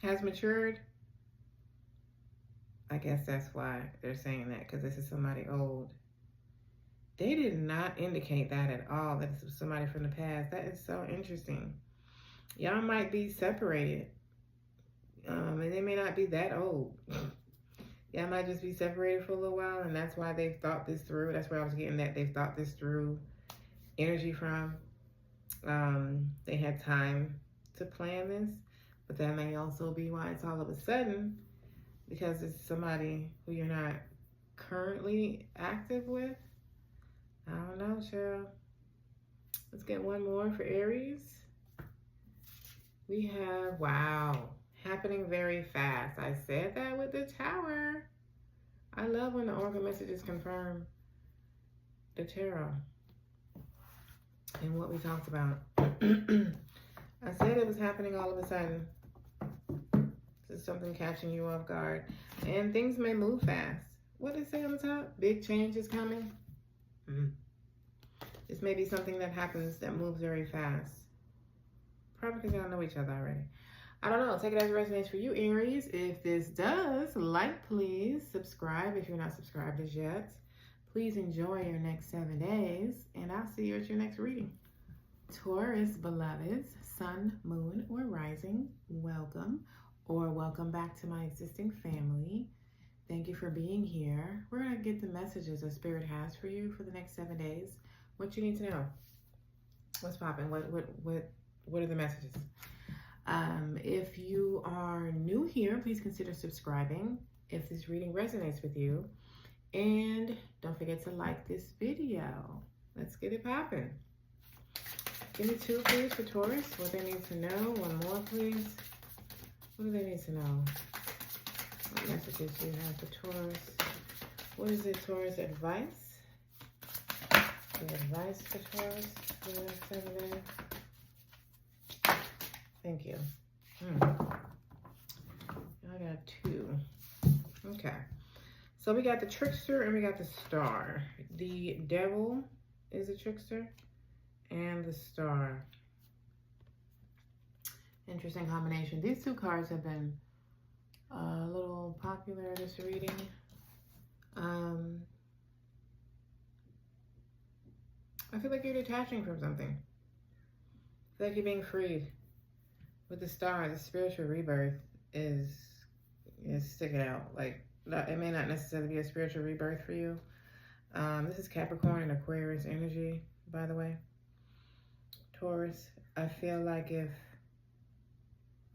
has matured, I guess that's why they're saying that, because this is somebody old. They did not indicate that at all, that this was somebody from the past. That is so interesting. Y'all might be separated. And they may not be that old. Y'all might just be separated for a little while, and that's why they've thought this through. That's where I was getting that they've thought this through energy from. They had time to plan this, but that may also be why it's all of a sudden, because it's somebody who you're not currently active with. I don't know, Cheryl. Let's get one more for Aries. We have, wow, happening very fast. I said that with the Tower. I love when the oracle messages confirm the tarot and what we talked about. I said it was happening all of a sudden. This is something catching you off guard. And things may move fast. What did it say on the top? Big change is coming. This may be something that happens that moves very fast. Probably because y'all know each other already. I don't know. Take it as it resonates for you, Aries. If this does, like, please. Subscribe if you're not subscribed as yet. Please enjoy your next 7 days. And I'll see you at your next reading. Taurus, beloveds, sun, moon, or rising, welcome. Or welcome back to my existing family. Thank you for being here. We're going to get the messages that Spirit has for you for the next 7 days. What you need to know. What's popping? What are the messages? If you are new here, please consider subscribing. If this reading resonates with you, And don't forget to like this video. Let's get it popping. Give me 2, please, for Taurus. What they need to know. 1 more, please. What do they need to know? What messages do you have for Taurus? What is it, Taurus advice? The advice for Taurus for the next 7 days. Thank you. I got 2. Okay. So we got the trickster and we got the star. The devil is a trickster and the star. Interesting combination. These 2 cards have been a little popular in this reading. I feel like you're detaching from something. I feel like you're being freed. With the star, the spiritual rebirth is sticking out. Like, it may not necessarily be a spiritual rebirth for you. This is Capricorn and Aquarius energy, by the way. Taurus, I feel like if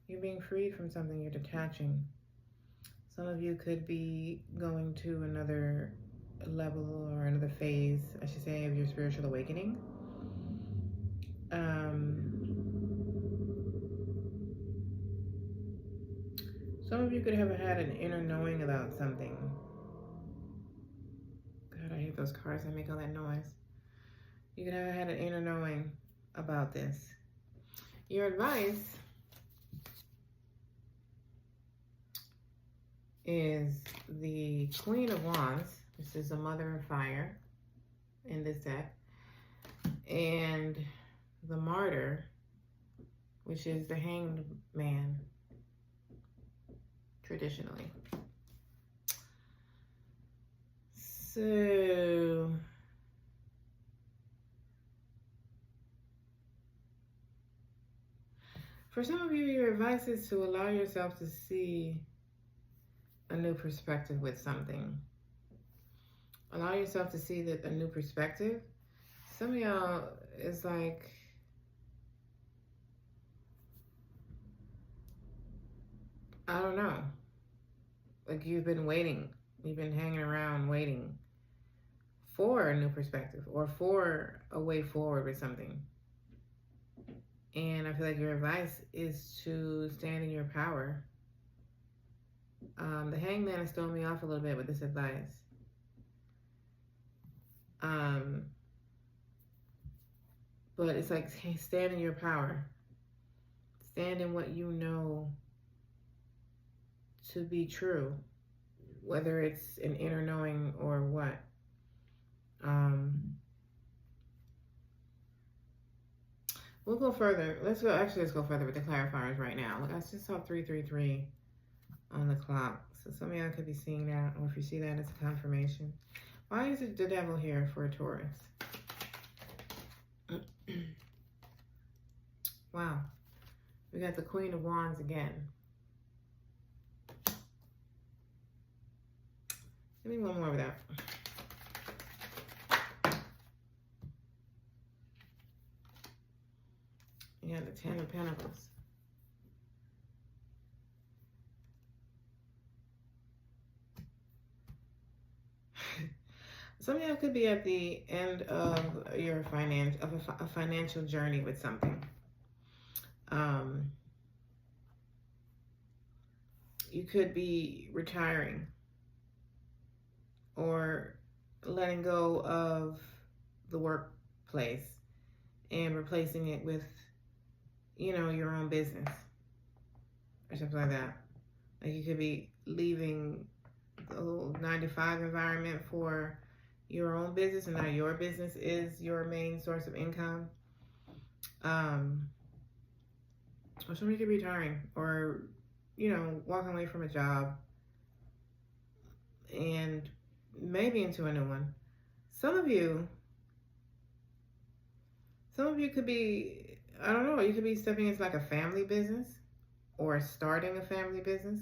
you're being freed from something, you're detaching. Some of you could be going to another level or another phase, I should say, of your spiritual awakening. Some of you could have had an inner knowing about something. God, I hate those cards that make all that noise. You could have had an inner knowing about this. Your advice is the Queen of Wands. This is a Mother of Fire in this deck. And the Martyr, which is the Hanged Man, traditionally. So, for some of you, your advice is to allow yourself to see a new perspective with something. Allow yourself to see a new perspective. Some of y'all is like, I don't know. Like you've been waiting. You've been hanging around waiting for a new perspective or for a way forward with something. And I feel like your advice is to stand in your power. The Hangman is throwing me off a little bit with this advice. But it's like, stand in your power. Stand in what you know to be true, whether it's an inner knowing or what. We'll go further. Let's go further with the clarifiers right now. Look, I just saw 333 on the clock. So some of y'all could be seeing that, or if you see that, it's a confirmation. Why is it the devil here for a Taurus? Wow. We got the Queen of Wands again. Give me one more of that. You got the 10 of Pentacles. Some of y'all could be at the end of your a financial journey with something. You could be retiring or letting go of the workplace and replacing it with, you know, your own business or something like that. Like you could be leaving the little 9-to-5 environment for your own business, and now your business is your main source of income. Or somebody could be retiring or, you know, walking away from a job and maybe into a new one. Some of you could be, I don't know, you could be stepping into like a family business or starting a family business.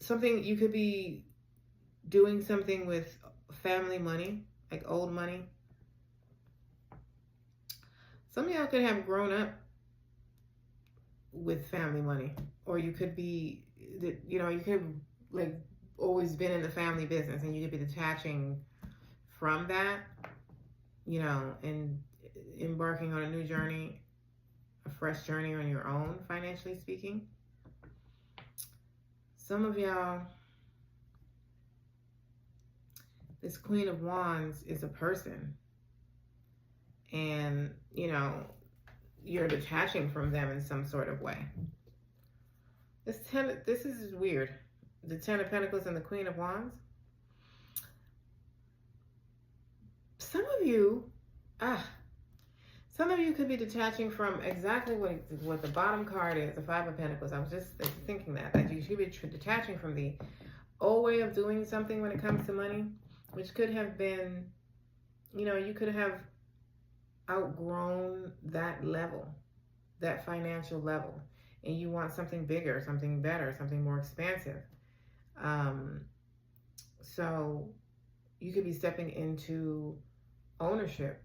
Something, you could be doing something with family money, like old money. Some of y'all could have grown up with family money, or you could be, you know, you could like always been in the family business, and you could be detaching from that, you know, and embarking on a new journey, a fresh journey on your own, financially speaking. Some of y'all, this Queen of Wands is a person, and, you know, you're detaching from them in some sort of way. This is weird. The Ten of Pentacles and the Queen of Wands. Some of you could be detaching from exactly what the bottom card is, the Five of Pentacles. I was just thinking that you should be detaching from the old way of doing something when it comes to money, which could have been, you know, you could have outgrown that level, that financial level, and you want something bigger, something better, something more expansive. So you could be stepping into ownership,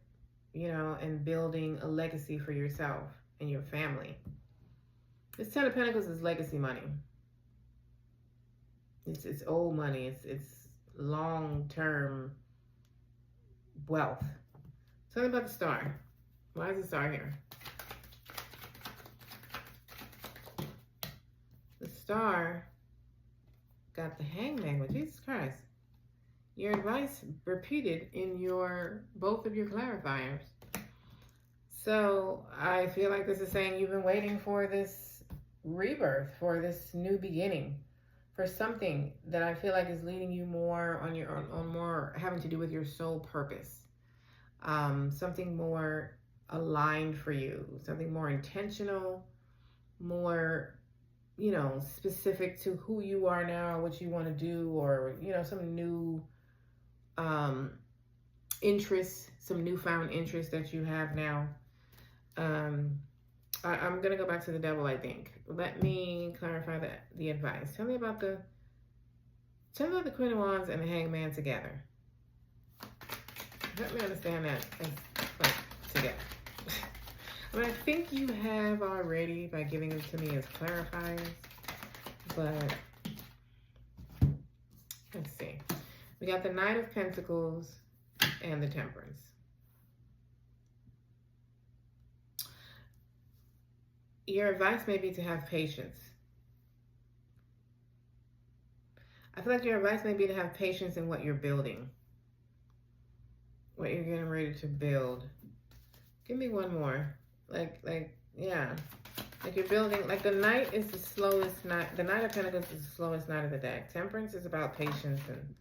you know, and building a legacy for yourself and your family. This Ten of Pentacles is legacy money. It's old money. It's long-term wealth. Tell me about the Star. Why is the Star here? The Star got the Hangman with Jesus Christ. Your advice repeated in both of your clarifiers. So I feel like this is saying you've been waiting for this rebirth, for this new beginning, for something that I feel like is leading you more on more having to do with your soul purpose. Something more aligned for you, something more intentional, more, you know, specific to who you are now, what you want to do, or, you know, some new interests, some newfound interests that you have now. I'm going to go back to the Devil, I think. Let me clarify the advice. Tell me about the Queen of Wands and the Hangman together. Let me understand that together. I mean, I think you have already by giving them to me as clarifiers, but let's see. We got the Knight of Pentacles and the Temperance. Your advice may be to have patience. I feel like your advice may be to have patience in what you're building, what you're getting ready to build. Give me one more. Yeah. Like you're building, like the Knight is the slowest Knight. The Knight of Pentacles is the slowest Knight of the deck. Temperance is about patience and,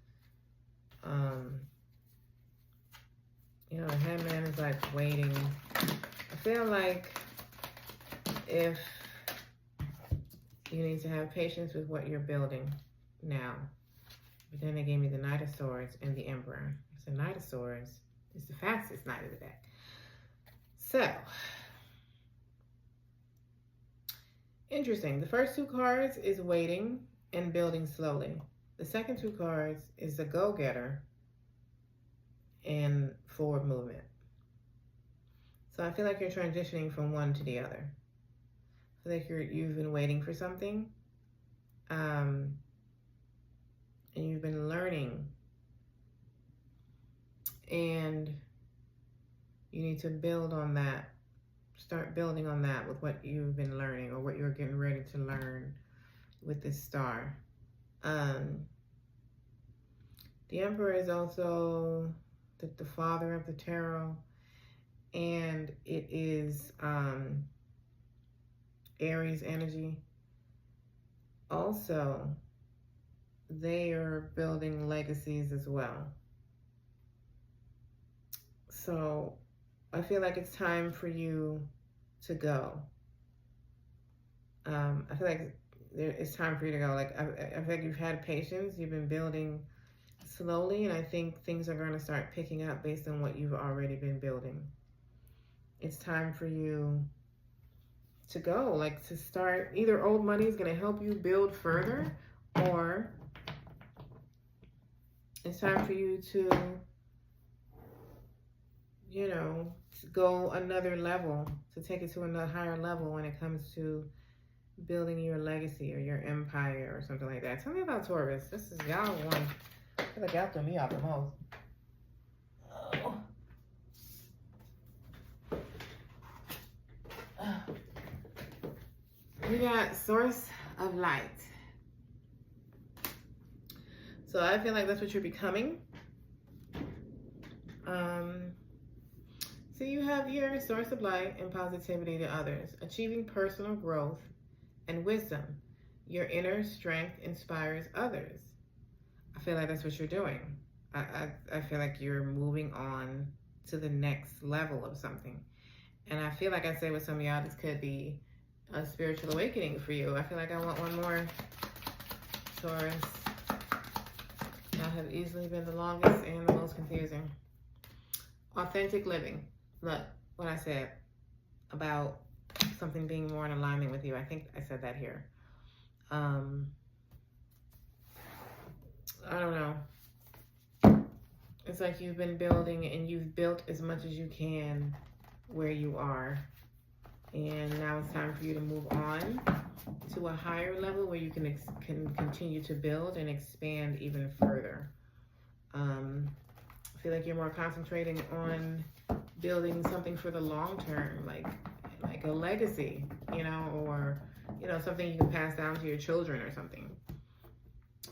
you know, the Hangman is like waiting. I feel like if you need to have patience with what you're building now. But then they gave me the Knight of Swords and the Emperor. So the Knight of Swords is the fastest Knight of the deck. So, interesting. The first two cards is waiting and building slowly. The second two cards is the go-getter and forward movement. So I feel like you're transitioning from one to the other. I feel like you've been waiting for something, and you've been learning, and you need to build on that. Start building on that with what you've been learning or what you're getting ready to learn with this Star. The Emperor is also the father of the tarot, and it is Aries energy. Also, they are building legacies as well. So I feel like it's time for you to go. I feel like it's time for you to go. Like I feel like you've had patience. You've been building slowly, and I think things are going to start picking up based on what you've already been building. It's time for you to go, like to start. Either old money is going to help you build further, or it's time for you to, you know, to go another level, to take it to another higher level when it comes to building your legacy or your empire or something like that. Tell me about Taurus. This is y'all one. I feel like y'all threw me off the most. We got source of light. So I feel like that's what you're becoming. So you have your source of light and positivity to others, achieving personal growth and wisdom. Your inner strength inspires others. I feel like that's what you're doing. I feel like you're moving on to the next level of something. And I feel like I say with some of y'all, this could be a spiritual awakening for you. I feel like I want one more, Taurus. Y'all have easily been the longest and the most confusing. Authentic living. Look, what I said about something being more in alignment with you. I think I said that here. I don't know. It's like you've been building and you've built as much as you can where you are. And now it's time for you to move on to a higher level where you can continue to build and expand even further. I feel like you're more concentrating on building something for the long term, like a legacy, you know, or, you know, something you can pass down to your children or something.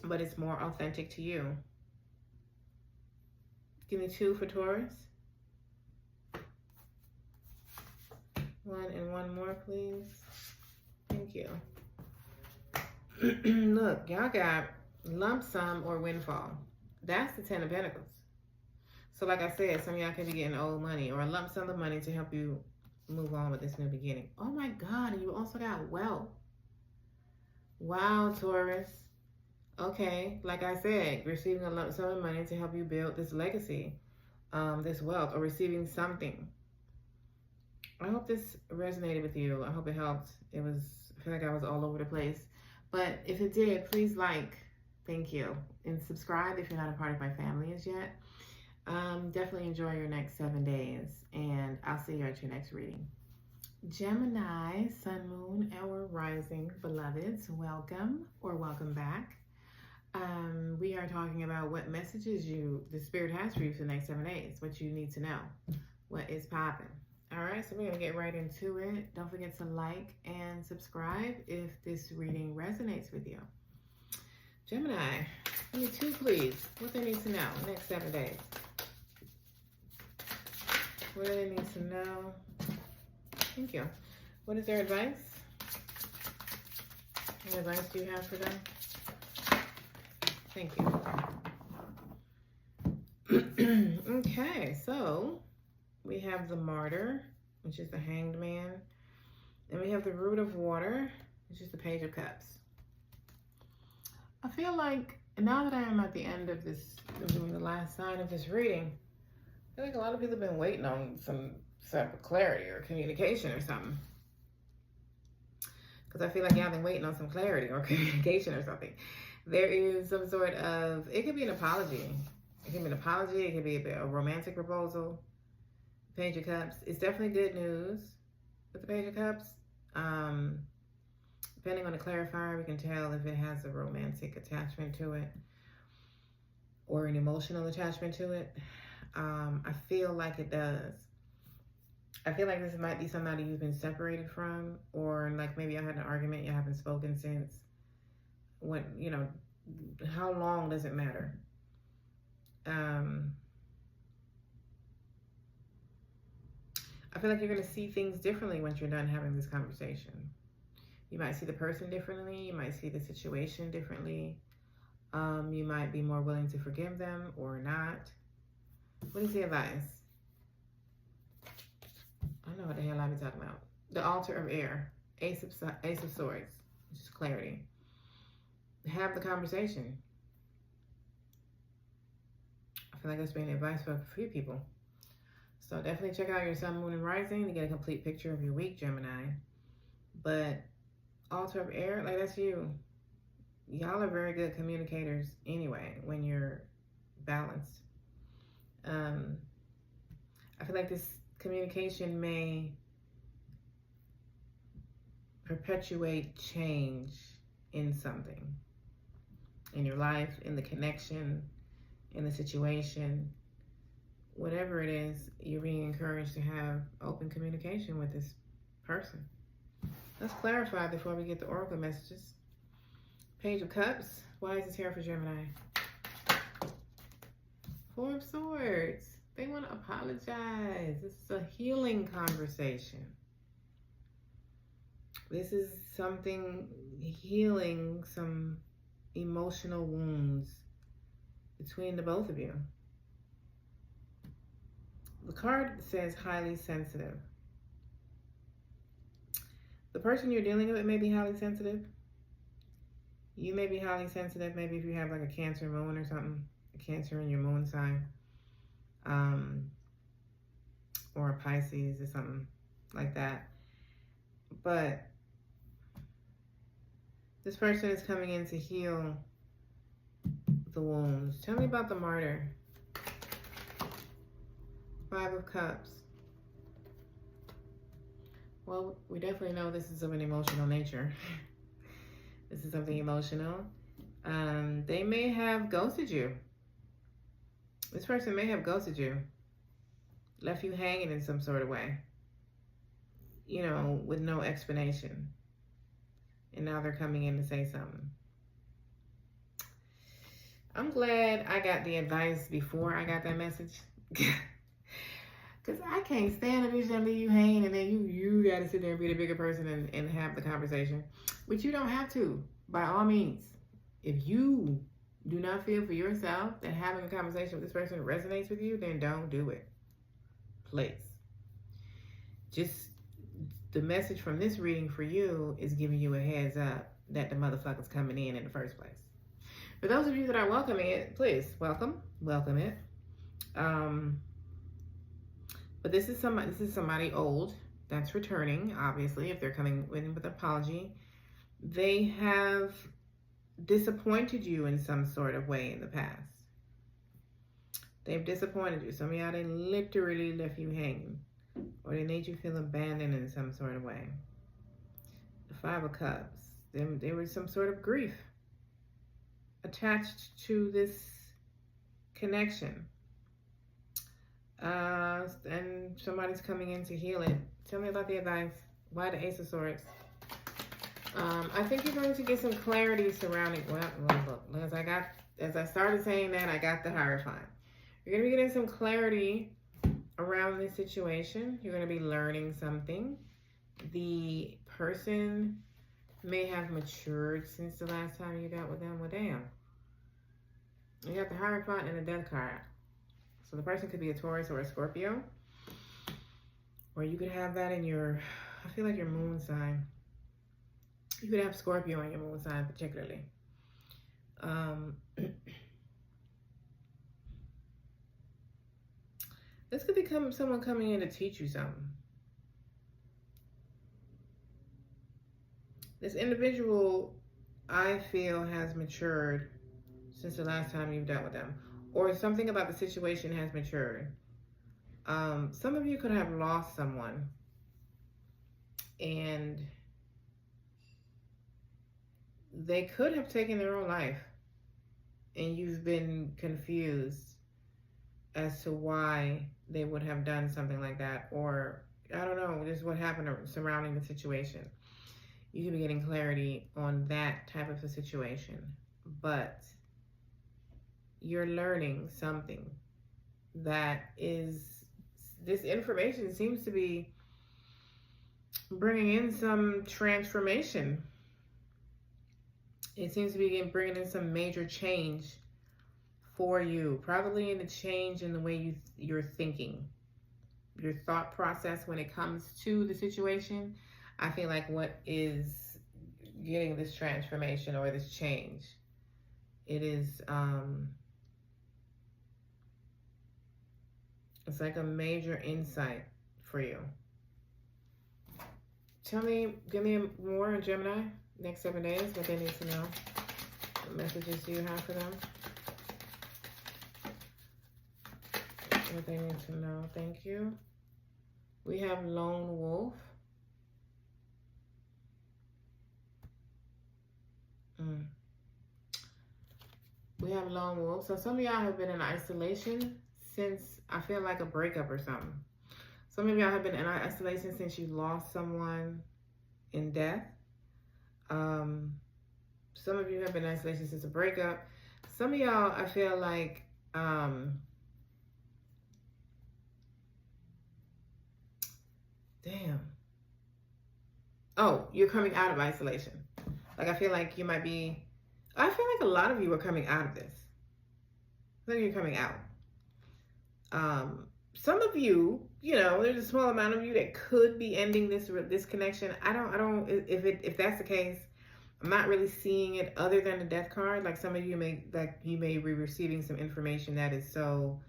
But it's more authentic to you. Give me 2 for Taurus. 1 and 1 more, please. Thank you. Look, y'all got lump sum or windfall. That's the 10 of Pentacles. So like I said, some of y'all could be getting old money or a lump sum of money to help you move on with this new beginning. Oh my God, and you also got wealth. Wow, Taurus. Okay, like I said, receiving a lump sum of money to help you build this legacy, this wealth, or receiving something. I hope this resonated with you. I hope it helped. I feel like I was all over the place. But if it did, please like, thank you. And subscribe if you're not a part of my family as yet. Definitely enjoy your next 7 days. And I'll see you at your next reading. Gemini, Sun, Moon, or Rising beloveds, welcome or welcome back. We are talking about what messages the Spirit has for you for the next 7 days. What you need to know. What is popping. All right, so we're going to get right into it. Don't forget to like and subscribe if this reading resonates with you. Gemini, give me 2, please. What they need to know next 7 days. What do they need to know? Thank you. What is their advice? What advice do you have for them? Thank you. Okay, so we have the Martyr, which is the Hanged Man. And we have the Root of Water, which is the Page of Cups. I feel like now that I am at the end of this, doing the last sign of this reading, I feel like a lot of people have been waiting on some sort of clarity or communication or something. Because I feel like y'all been waiting on some clarity or communication or something. There is some sort of, it could be an apology. It could be an apology. It could be a romantic proposal. Page of Cups. It's definitely good news with the Page of Cups. Depending on the clarifier, we can tell if it has a romantic attachment to it or an emotional attachment to it. I feel like it does. I feel like this might be somebody you've been separated from, or like maybe I had an argument, you haven't spoken since. When, you know, how long does it matter? I feel like you're going to see things differently once you're done having this conversation. You might see the person differently. You might see the situation differently. You might be more willing to forgive them or not. What is the advice? I know what the hell I've been talking about. The Altar of Air. Ace of Swords. Which is clarity. Have the conversation. I feel like that's being advice for a few people. So definitely check out your Sun, Moon, and Rising to get a complete picture of your week, Gemini. But Altar of Air, like that's you. Y'all are very good communicators anyway when you're balanced. I feel like this communication may perpetuate change in something. In your life, in the connection, in the situation. Whatever it is, you're being encouraged to have open communication with this person. Let's clarify before we get the oracle messages. Page of Cups. Why is this here for Gemini? Four of Swords. They want to apologize. This is a healing conversation. This is something healing some emotional wounds between the both of you. The card says highly sensitive. The person you're dealing with may be highly sensitive. You may be highly sensitive, maybe if you have like a Cancer moon or something, a Cancer in your moon sign, or a Pisces or something like that. But this person is coming in to heal the wounds. Tell me about the Martyr. Five of Cups. Well, we definitely know this is of an emotional nature. This is something emotional. They may have ghosted you. This person may have ghosted you. Left you hanging in some sort of way. You know, with no explanation. And now they're coming in to say something. I'm glad I got the advice before I got that message. Because I can't stand a bitch that leave you hanging and then you got to sit there and be the bigger person and have the conversation. But you don't have to, by all means. If you do not feel for yourself that having a conversation with this person resonates with you, then don't do it. Please. Just the message from this reading for you is giving you a heads up that the motherfucker's coming in the first place. For those of you that are welcoming it, please welcome it. But this is somebody old that's returning, obviously, if they're coming in with an apology. They have disappointed you in some sort of way in the past. They've disappointed you. Some of y'all, they literally left you hanging. Or they made you feel abandoned in some sort of way. The Five of Cups. There was some sort of grief attached to this connection. And somebody's coming in to heal it. Tell me about the advice. Why the Ace of Swords? I think you're going to get some clarity surrounding, look, as I started saying that, I got the Hierophant. You're going to be getting some clarity around this situation. You're going to be learning something. The person may have matured since the last time you dealt with them. Well, damn. You got the Hierophant and the Death card. So the person could be a Taurus or a Scorpio. Or you could have that in your, I feel like your moon sign. You could have Scorpio in your moon sign particularly. This could become someone coming in to teach you something. This individual, I feel, has matured since the last time you've dealt with them. Or something about the situation has matured. Some of you could have lost someone. And they could have taken their own life. And you've been confused as to why they would have done something like that. Or, I don't know, just what happened surrounding the situation. You could be getting clarity on that type of a situation. But you're learning something that is, this information seems to be bringing in some transformation. It seems to be bringing in some major change for you. Probably in a change in the way you're thinking. Your thought process when it comes to the situation. I feel like what is getting this transformation or this change, it is, it's like a major insight for you. Give me more on Gemini, next 7 days, what they need to know. What messages do you have for them? What they need to know, thank you. We have Lone Wolf. We have lone wolf. So some of y'all have been in isolation since, I feel like, a breakup or something. Some of y'all have been in isolation since you lost someone in death. Some of you have been in isolation since a breakup. Some of y'all, I feel like, damn. Oh, you're coming out of isolation. Like, I feel like you might be, I feel like a lot of you are coming out of this. I think you're coming out. Some of you, you know, there's a small amount of you that could be ending this connection. I don't, if that's the case, I'm not really seeing it other than the death card. Like, some of you may be receiving some information that is so,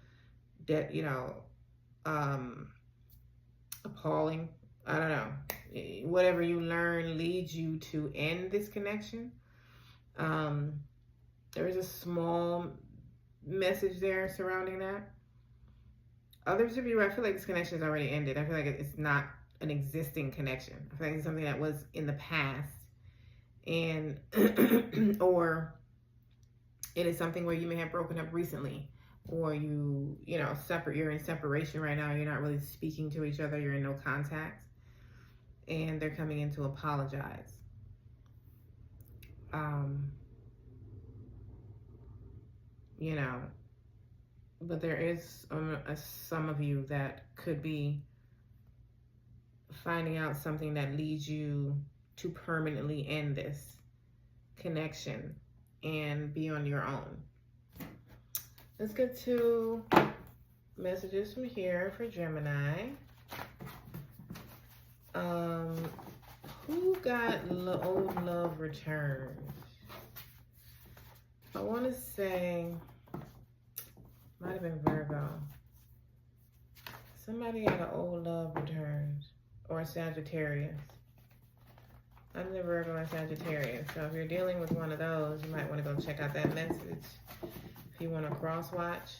that, you know, appalling. I don't know. Whatever you learn leads you to end this connection. There is a small message there surrounding that. Others of you, I feel like this connection is already ended. I feel like it's not an existing connection. I feel like it's something that was in the past, and or it is something where you may have broken up recently, or you know, you're in separation right now. You're not really speaking to each other. You're in no contact, and they're coming in to apologize. You know, but there is some of you that could be finding out something that leads you to permanently end this connection and be on your own. Let's get to messages from here for Gemini. Who got old love returned? I want to say, might have been Virgo. Somebody had an old love returned, or Sagittarius. Either Virgo or Sagittarius. So if you're dealing with one of those, you might want to go check out that message. If you want to cross watch,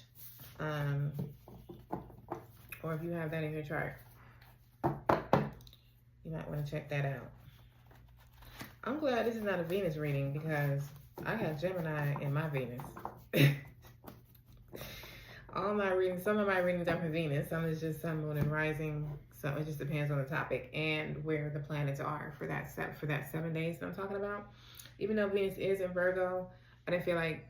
or if you have that in your chart, you might want to check that out. I'm glad this is not a Venus reading, because I got Gemini in my Venus. All my readings, some of my readings are for Venus, some is just Sun, Moon, and Rising. So it just depends on the topic and where the planets are for that 7 days that I'm talking about. Even though Venus is in Virgo, I didn't feel like,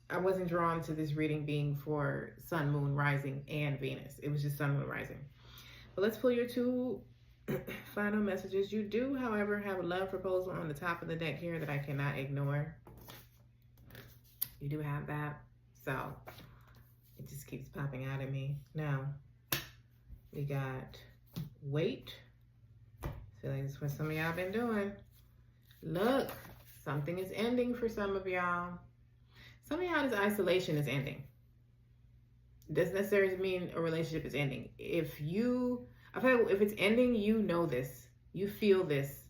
I wasn't drawn to this reading being for Sun, Moon, Rising, and Venus. It was just Sun, Moon, Rising. But let's pull your two final messages. You do, however, have a love proposal on the top of the deck here that I cannot ignore. You do have that. So it just keeps popping out at me. Now, we got wait. I feel like this is what some of y'all been doing. Look, something is ending for some of y'all. Some of y'all, this isolation is ending. It doesn't necessarily mean a relationship is ending. I feel like if it's ending, you know this. You feel this.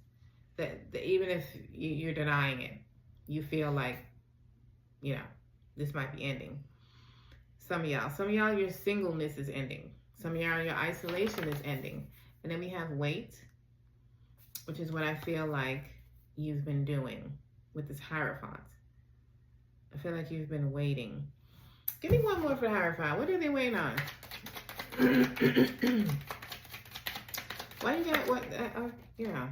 That even if you're denying it, you feel like, you know, this might be ending. Some of y'all, your singleness is ending. Some of y'all, your isolation is ending. And then we have wait, which is what I feel like you've been doing with this Hierophant. I feel like you've been waiting. Give me one more for the Hierophant. What are they waiting on? Why you got what? You know.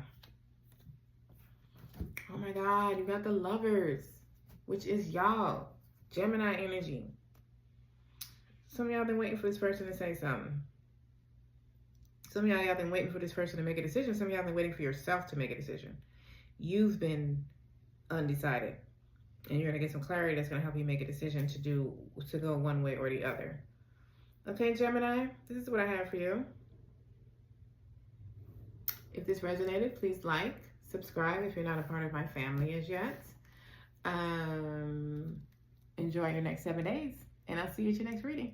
Oh my God, you got the Lovers, which is y'all. Gemini energy. Some of y'all been waiting for this person to say something. Some of y'all been waiting for this person to make a decision. Some of y'all been waiting for yourself to make a decision. You've been undecided. And you're going to get some clarity that's going to help you make a decision to go one way or the other. Okay, Gemini, this is what I have for you. If this resonated, please like, subscribe if you're not a part of my family as yet. Enjoy your next 7 days, and I'll see you at your next reading.